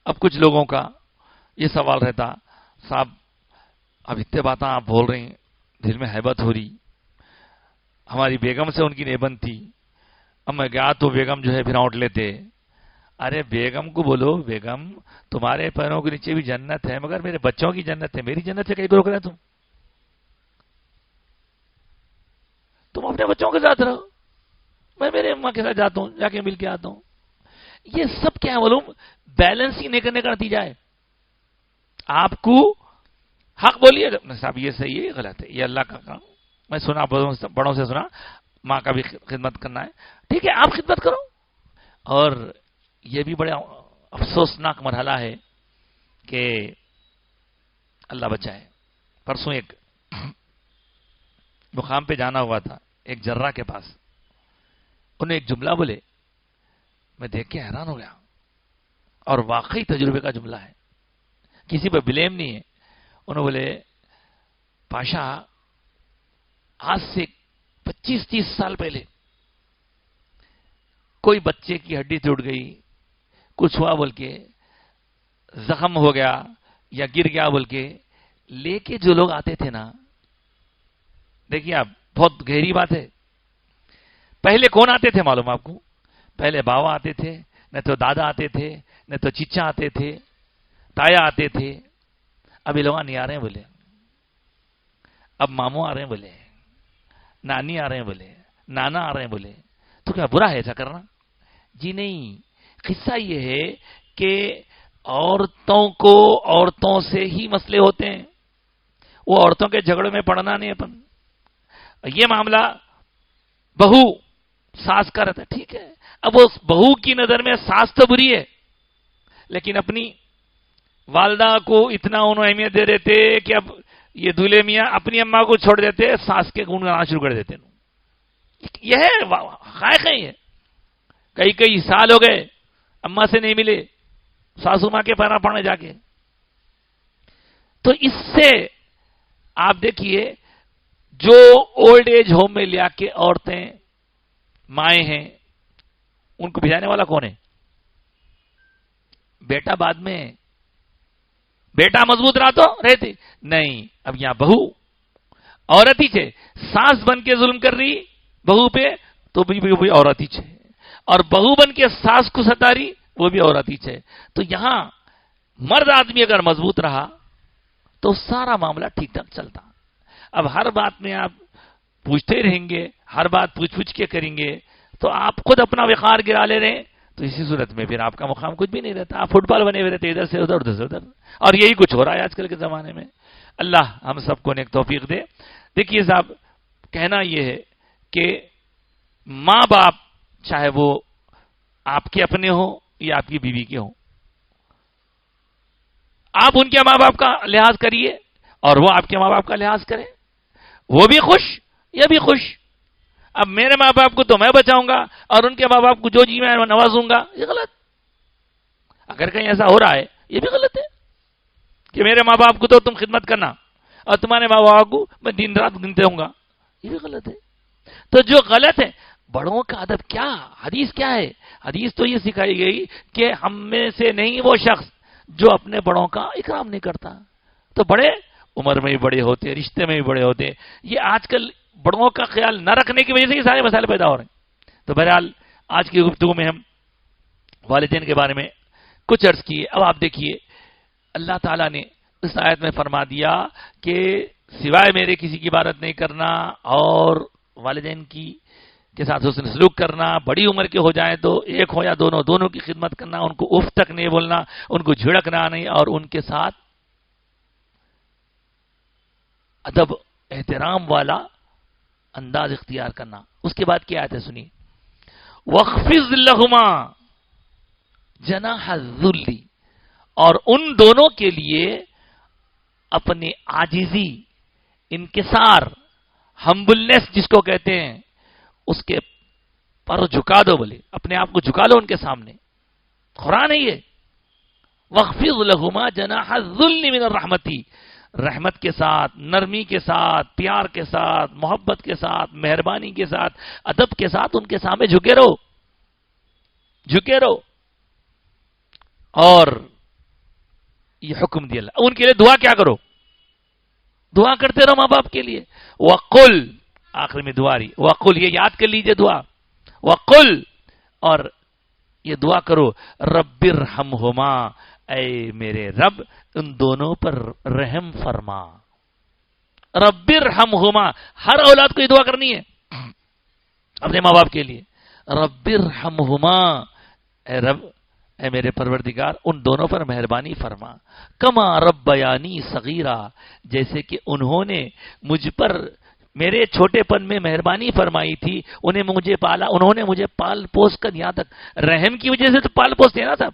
اب کچھ لوگوں کا یہ سوال رہتا، صاحب اب اتنے باتیں آپ بول رہے ہیں، دل میں ہیبت ہو رہی. ہماری بیگم سے ان کی نیبند تھی، اب میں گیا تو بیگم جو ہے پھر آؤٹ لیتے. ارے بیگم کو بولو بیگم تمہارے پیروں کے نیچے بھی جنت ہے، مگر میرے بچوں کی جنت ہے، میری جنت سے کہیں روک رہے تم اپنے بچوں کے ساتھ رہو، میں میرے اماں کے ساتھ جاتا ہوں، جا کے مل کے آتا ہوں. یہ سب کیا ہے معلوم؟ بیلنس ہی نہیں کرنے کا نتیجہ ہے. آپ کو حق بولیے صاحب یہ صحیح ہے، یہ غلط ہے، یہ اللہ کا کام. میں سنا بڑوں سے سنا، ماں کا بھی خدمت کرنا ہے، ٹھیک ہے آپ خدمت کرو. اور یہ بھی بڑے افسوسناک مرحلہ ہے کہ اللہ بچائے. پرسوں ایک مقام پہ جانا ہوا تھا، ایک جرہ کے پاس. انہیں ایک جملہ بولے، میں دیکھ کے حیران ہو گیا، اور واقعی تجربے کا جملہ ہے، کسی پہ بلیم نہیں ہے. انہوں بولے پاشا آج سے 25-30 سال پہلے کوئی بچے کی ہڈی ٹوٹ گئی، کچھ ہوا بول کے، زخم ہو گیا یا گر گیا بول کے، لے کے جو لوگ آتے تھے نا، دیکھیے آپ بہت گہری بات ہے. پہلے کون آتے تھے معلوم آپ کو؟ پہلے باوا آتے تھے، نہ تو دادا آتے تھے، نہ تو چچا آتے تھے، تایا آتے تھے. اب یہ لوگ نہیں آ رہے ہیں بولے، اب ماموں آ رہے ہیں بولے، نانی آ رہے ہیں بولے، نانا آ رہے ہیں بولے. تو کیا برا ہے ایسا کرنا؟ جی نہیں. قصہ یہ ہے کہ عورتوں کو عورتوں سے ہی مسئلے ہوتے ہیں، وہ عورتوں کے جھگڑوں میں پڑنا نہیں. اپن یہ معاملہ بہو ساس کا رہتا ہے، ٹھیک ہے. اب اس بہو کی نظر میں ساس تو بری ہے، لیکن اپنی والدہ کو اتنا انہوں اہمیت دے دیتے کہ اب یہ دولہے میاں اپنی اماں کو چھوڑ دیتے، ساس کے گن گانا شروع کر دیتے. یہ ہے حقائق ہے. یہ کئی سال ہو گئے اما سے نہیں ملے ساسو ماں کے پیرا پڑنے جا کے. تو اس سے آپ دیکھیے جو اولڈ ایج ہوم میں لیا کے عورتیں مائیں ہیں ان کو بھجانے والا کون ہے؟ بیٹا بعد میں. بیٹا مضبوط رہا تو رہتے نہیں. اب یہاں بہو عورت ہی چھے ساس بن کے ظلم کر رہی بہو پہ تو بھی عورت ہی چھے, اور بہو بن کے ساس کو ستا رہی وہ بھی عورت ہی چھے. تو یہاں مرد آدمی اگر مضبوط رہا تو سارا معاملہ ٹھیک ٹھاک چلتا. اب ہر بات میں آپ پوچھتے رہیں گے, ہر بات پوچھ کے کریں گے تو آپ خود اپنا وقار گرا لے رہے ہیں. تو اسی صورت میں پھر آپ کا مقام کچھ بھی نہیں رہتا, آپ فٹ بال بنے ہوئے رہتے ادھر سے ادھر ادھر سے ادھر. اور یہی کچھ ہو رہا ہے آج کل کے زمانے میں. اللہ ہم سب کو نیک توفیق دے. دیکھیے صاحب کہنا یہ ہے کہ ماں باپ چاہے وہ آپ کے اپنے ہوں یا آپ کی بیوی کے ہوں, آپ ان کے ماں باپ کا لحاظ کریے اور وہ آپ کے ماں باپ کا لحاظ کریں. وہ بھی خوش یہ بھی خوش. اب میرے ماں باپ کو تو میں بچاؤں گا اور ان کے ماں باپ کو جو جی میں نوازوں گا, یہ غلط. اگر کہیں ایسا ہو رہا ہے یہ بھی غلط ہے کہ میرے ماں باپ کو تو تم خدمت کرنا اور تمہارے ماں باپ کو میں دن رات گنتے ہوں گا, یہ بھی غلط ہے. تو جو غلط ہے, بڑوں کا ادب کیا, حدیث کیا ہے؟ حدیث تو یہ سکھائی گئی کہ ہم میں سے نہیں وہ شخص جو اپنے بڑوں کا اکرام نہیں کرتا. تو بڑے عمر میں بھی بڑے ہوتے, رشتے میں بھی بڑے ہوتے. یہ آج کل بڑوں کا خیال نہ رکھنے کی وجہ سے یہ سارے مسائل پیدا ہو رہے ہیں. تو بہرحال آج کی گفتگو میں ہم والدین کے بارے میں کچھ عرض کیے. اب آپ دیکھیے اللہ تعالیٰ نے اس آیت میں فرما دیا کہ سوائے میرے کسی کی عبادت نہیں کرنا اور والدین کے ساتھ حسن سلوک کرنا, بڑی عمر کے ہو جائیں تو ایک ہو یا دونوں کی خدمت کرنا, ان کو اف تک نہیں بولنا, ان کو جھڑکنا نہیں, اور ان کے ساتھ ادب احترام والا انداز اختیار کرنا. اس کے بعد کیا آیت ہے سنی, وَخْفِضْ لَهُمَا جَنَاحَ الذُّلِّ, اور ان دونوں کے لیے اپنے عاجزی, انکسار, ہمبلنس جس کو کہتے ہیں, اس کے پر جھکا دو. بولے اپنے آپ کو جھکا لو ان کے سامنے. قرآن ہے یہ. وَخْفِضْ لَهُمَا جَنَاحَ الذُّلِّ مِنَ الرَّحْمَةِ, رحمت کے ساتھ, نرمی کے ساتھ, پیار کے ساتھ, محبت کے ساتھ, مہربانی کے ساتھ, ادب کے ساتھ ان کے سامنے جھکے رہو, جھکے رہو. اور یہ حکم دیا اللہ, ان کے لیے دعا کیا کرو, دعا کرتے رہو ماں باپ کے لیے. وَقُلْ, آخر میں دعا رہی, وَقُلْ, یہ یاد کر لیجئے دعا. وَقُلْ, اور یہ دعا کرو, رَبِّ ارْحَمْهُمَا, اے میرے رب ان دونوں پر رحم فرما. رَبِّ ارْحَمْهُمَا, ہر اولاد کو یہ دعا کرنی ہے اپنے ماں باپ کے لیے. رَبِّ ارْحَمْهُمَا, اے رب, اے میرے پروردگار ان دونوں پر مہربانی فرما. کما ربیانی صغیرا, جیسے کہ انہوں نے مجھ پر میرے چھوٹے پن میں مہربانی فرمائی تھی. انہوں نے مجھے پال پوس کر یہاں تک, رحم کی وجہ سے تو پال پوستے نا صاحب,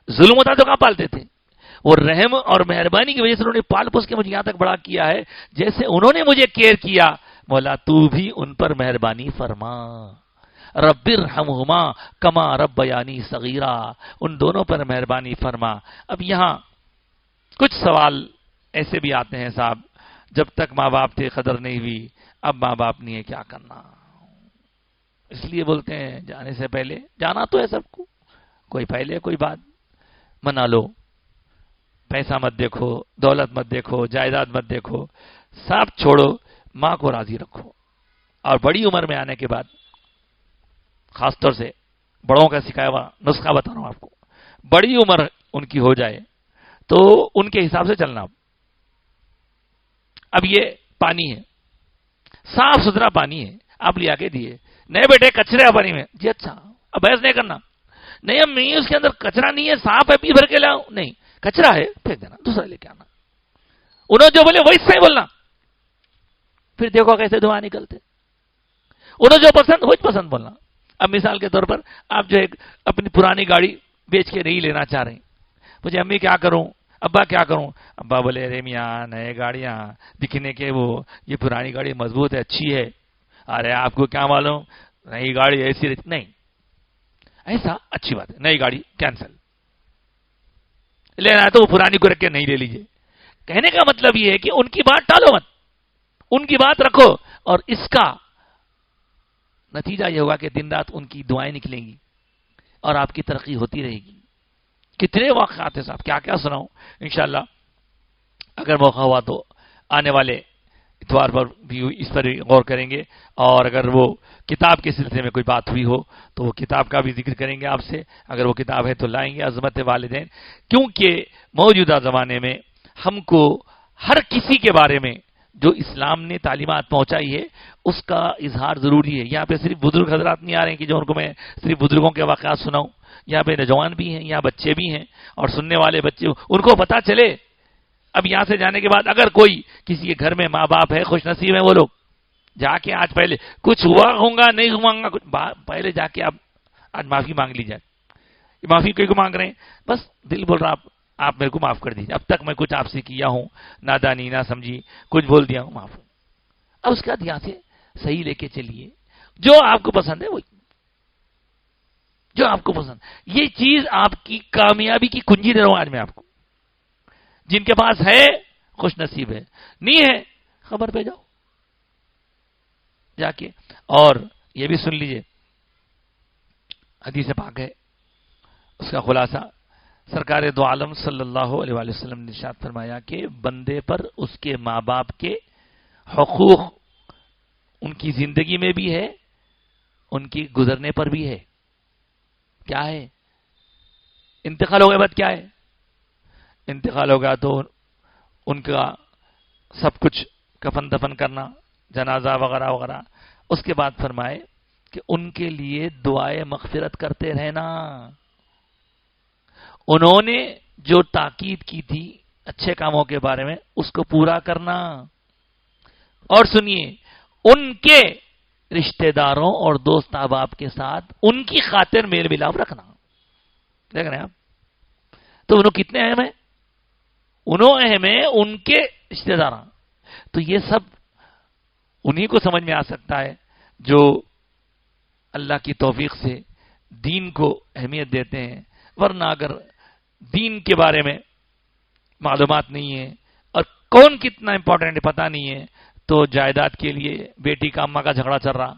ظلم ہوتا تو کہاں پالتے تھے. اور رحم اور مہربانی کی وجہ سے انہوں نے پال پوس کے مجھے یہاں تک بڑا کیا ہے. جیسے انہوں نے مجھے کیئر کیا, مولا تو بھی ان پر مہربانی فرما. رب ارحمہما کما ربیانی صغیرا, ان دونوں پر مہربانی فرما. اب یہاں کچھ سوال ایسے بھی آتے ہیں صاحب, جب تک ماں باپ تھے قدر نہیں ہوئی, اب ماں باپ نہیں ہے کیا کرنا. اس لیے بولتے ہیں جانے سے پہلے, جانا تو ہے سب کو, کوئی پہلے کوئی بعد, منا لو. پیسہ مت دیکھو, دولت مت دیکھو, جائیداد مت دیکھو, سب چھوڑو, ماں کو راضی رکھو. اور بڑی عمر میں آنے کے بعد, خاص طور سے بڑوں کا سکھایا ہوا نسخہ بتا رہا ہوں آپ کو, بڑی عمر ان کی ہو جائے تو ان کے حساب سے چلنا. اب یہ پانی ہے, صاف ستھرا پانی ہے, آپ لیا کے دیے, نہیں بیٹے کچرے ہے پانی میں, جی اچھا, اب بحث نہیں کرنا. نہیں امی اس کے اندر کچرا نہیں ہے, صاف ہے, پی بھر کے لاؤ, نہیں کچرا ہے پھینک دینا, دوسرا لے کے آنا. انہوں جو بولے وہی صحیح بولنا. پھر دیکھو کیسے دعا نکلتے. انہوں جو پسند وہی پسند بولنا. اب مثال کے طور پر آپ جو ایک اپنی پرانی گاڑی بیچ کے نہیں لینا چاہ رہے ہیں, مجھے امی کیا کروں, ابا کیا کروں. ابا بولے ارے میاں نئے گاڑیاں دکھنے کے وہ, یہ پرانی گاڑی مضبوط ہے, اچھی ہے. ارے آپ کو کیا معلوم, نئی گاڑی ایسی نہیں. ایسا اچھی بات ہے، نئی گاڑی کینسل، لینا ہے تو وہ پرانی کو رکھ کے نہیں لے لیجیے. کہنے کا مطلب یہ ہے کہ ان کی بات ٹالو مت، ان کی بات رکھو، اور اس کا نتیجہ یہ ہوگا کہ دن رات ان کی دعائیں نکلیں گی اور آپ کی ترقی ہوتی رہے گی. کتنے واقعات ہیں صاحب، کیا کیا سناؤں. انشاءاللہ اگر موقع ہوا تو آنے والے اتوار پر بھی اس پر غور کریں گے، اور اگر وہ کتاب کے سلسلے میں کوئی بات ہوئی ہو تو وہ کتاب کا بھی ذکر کریں گے آپ سے. اگر وہ کتاب ہے تو لائیں گے، عظمت والدین. کیونکہ موجودہ زمانے میں ہم کو ہر کسی کے بارے میں جو اسلام نے تعلیمات پہنچائی ہے اس کا اظہار ضروری ہے. یہاں پہ صرف بزرگ حضرات نہیں آ رہے ہیں کہ جو ان کو میں صرف بزرگوں کے واقعات سناؤں. یہاں پہ نوجوان بھی ہیں، یہاں بچے بھی ہیں، اور سننے والے بچے ان کو پتا چلے. اب یہاں سے جانے کے بعد اگر کوئی کسی کے گھر میں ماں باپ ہے، خوش نصیب ہے وہ لوگ، جا کے آج پہلے کچھ ہوا ہوگا نہیں ہوا گا پہلے جا کے آپ آج معافی مانگ لی جائے. معافی کوئی کو مانگ رہے ہیں، بس دل بول رہا آپ میرے کو معاف کر دیجیے، اب تک میں کچھ آپ سے کیا ہوں، نادانی نہ سمجھی، کچھ بول دیا ہوں، معاف. اب اس کے بعد یہاں سے صحیح لے کے چلیے، جو آپ کو پسند ہے وہی، جو آپ کو پسند. یہ چیز آپ کی کامیابی کی کنجی دے رہا ہوں آج میں آپ کو. جن کے پاس ہے خوش نصیب ہے، نہیں ہے خبر پہ جاؤ جا کے. اور یہ بھی سن لیجئے، حدیث پاک ہے، اس کا خلاصہ سرکار دو عالم صلی اللہ علیہ وآلہ وسلم نے ارشاد فرمایا کہ بندے پر اس کے ماں باپ کے حقوق ان کی زندگی میں بھی ہے، ان کی گزرنے پر بھی ہے. کیا ہے؟ انتقال ہو گئے بعد کیا ہے؟ انتقال ہو گیا تو ان کا سب کچھ کفن دفن کرنا، جنازہ وغیرہ وغیرہ. اس کے بعد فرمائے کہ ان کے لیے دعائے مغفرت کرتے رہنا. انہوں نے جو تاکید کی تھی اچھے کاموں کے بارے میں اس کو پورا کرنا. اور سنیے، ان کے رشتہ داروں اور دوست احباب کے ساتھ ان کی خاطر میل ملاپ رکھنا. دیکھ رہے ہیں آپ، تو انہوں کتنے اہم ہیں، انہوں اہم ہیں، ان کے رشتہ دار. تو یہ سب انہی کو سمجھ میں آ سکتا ہے جو اللہ کی توفیق سے دین کو اہمیت دیتے ہیں. ورنہ اگر دین کے بارے میں معلومات نہیں ہے اور کون کتنا امپورٹنٹ پتہ نہیں ہے تو جائیداد کے لیے بیٹی کا اماں کا جھگڑا چل رہا،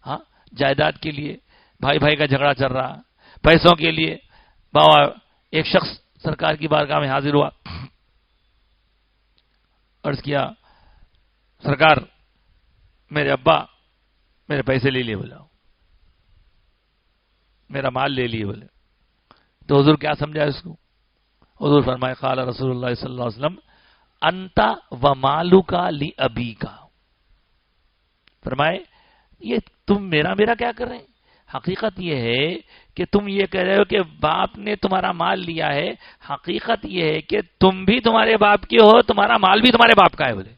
ہاں جائیداد کے لیے بھائی بھائی کا جھگڑا چل رہا، پیسوں کے لیے. بابا ایک شخص سرکار کی بارگاہ میں حاضر ہوا، عرض کیا سرکار میرے ابا میرے پیسے لے لیے، بولا میرا مال لے لیے. بولے تو حضور کیا سمجھا اس کو؟ حضور فرمائے قال رسول اللہ صلی اللہ علیہ وسلم انتا و مالوکا لی ابی کا. فرمائے یہ تم میرا کیا کر رہے ہیں؟ حقیقت یہ ہے کہ تم یہ کہہ رہے ہو کہ باپ نے تمہارا مال لیا ہے، حقیقت یہ ہے کہ تم بھی تمہارے باپ کے ہو، تمہارا مال بھی تمہارے باپ کا ہے. بولے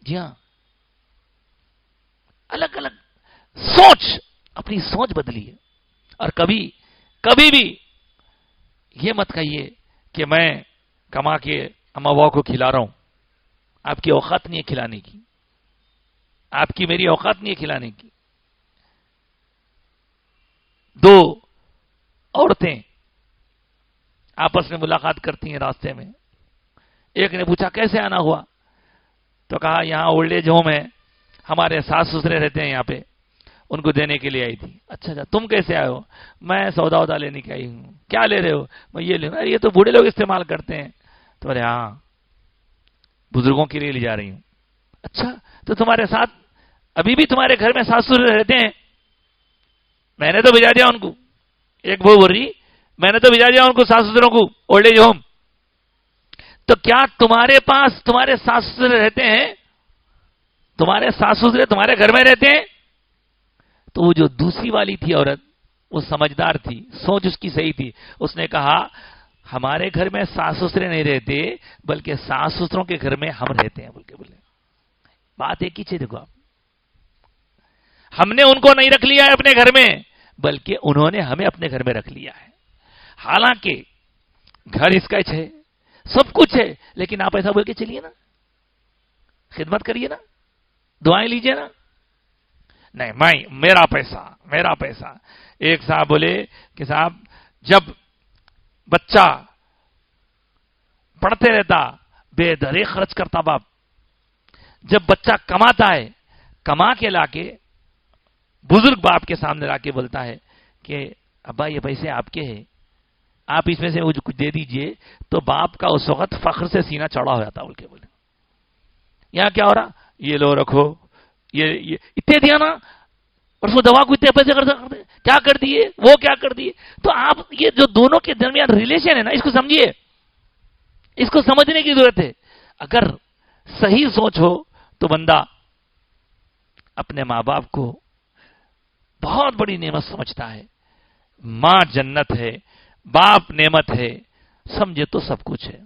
جی ہاں. الگ الگ سوچ، اپنی سوچ بدلی ہے. اور کبھی بھی یہ مت کہیے کہ میں کما کے اما باؤ کو کھلا رہا ہوں. آپ کی اوقات نہیں ہے کھلانے کی، آپ کی میری اوقات نہیں ہے کھلانے کی. دو عورتیں آپس میں ملاقات کرتی ہیں راستے میں. ایک نے پوچھا کیسے آنا ہوا؟ تو کہا یہاں اولڈ ایج ہوم ہے، ہمارے ساس سسرے رہتے ہیں یہاں پہ، ان کو دینے کے لیے آئی تھی. اچھا تم کیسے آئے ہو؟ میں سودا ودا لینے کے آئی ہوں. کیا لے رہے ہو؟ میں یہ لے رہا. یہ تو بوڑھے لوگ استعمال کرتے ہیں. تو بولے ہاں بزرگوں کے لیے لے جا رہی ہوں. اچھا تو تمہارے ساتھ ابھی بھی تمہارے گھر میں ساس سسرے رہتے ہیں؟ میں نے تو بھیجا دیا ان کو. ایک وہ بول رہی میں نے تو بھیجا دیا ان کو ساس سسروں کو اولڈ ایج ہوم. تو کیا تمہارے پاس تمہارے ساس سسرے رہتے ہیں؟ تمہارے ساس سسرے تمہارے گھر میں رہتے ہیں؟ تو وہ جو دوسری والی تھی عورت، وہ سمجھدار تھی، سوچ اس کی صحیح تھی. اس نے کہا ہمارے گھر میں ساس سسرے نہیں رہتے بلکہ ساس سسروں کے گھر میں ہم رہتے ہیں. بولے بات ایک ہی چیز. دیکھو آپ، ہم نے ان کو نہیں رکھ لیا ہے اپنے گھر میں بلکہ انہوں نے ہمیں اپنے گھر میں رکھ لیا ہے. حالانکہ گھر اس کا ہے، سب کچھ ہے، لیکن آپ ایسا بول کے چلیے نا، خدمت کریے نا، دعائیں لیجیے نا. نہیں میرا پیسہ میرا پیسہ. ایک صاحب بولے کہ صاحب جب بچہ پڑھتے رہتا بے درے خرچ کرتا باپ، جب بچہ کماتا ہے کما کے لا کے بزرگ باپ کے سامنے لا کے بولتا ہے کہ ابا یہ پیسے آپ کے ہیں، آپ اس میں سے مجھے کچھ دے دیجئے، تو باپ کا اس وقت فخر سے سینہ چڑھا ہو جاتا. بول کے بولے یہاں کیا ہو رہا، یہ لو رکھو، یہ اتنے دیا نا، اور وہ دوا کو اتنے پیسے کیا کر دیے، وہ کیا کر دیے. تو آپ یہ جو دونوں کے درمیان ریلیشن ہے نا، اس کو سمجھیے، اس کو سمجھنے کی ضرورت ہے. اگر صحیح سوچ ہو تو بندہ اپنے ماں باپ کو بہت بڑی نعمت سمجھتا ہے. ماں جنت ہے، باپ نعمت ہے، سمجھے تو سب کچھ ہے.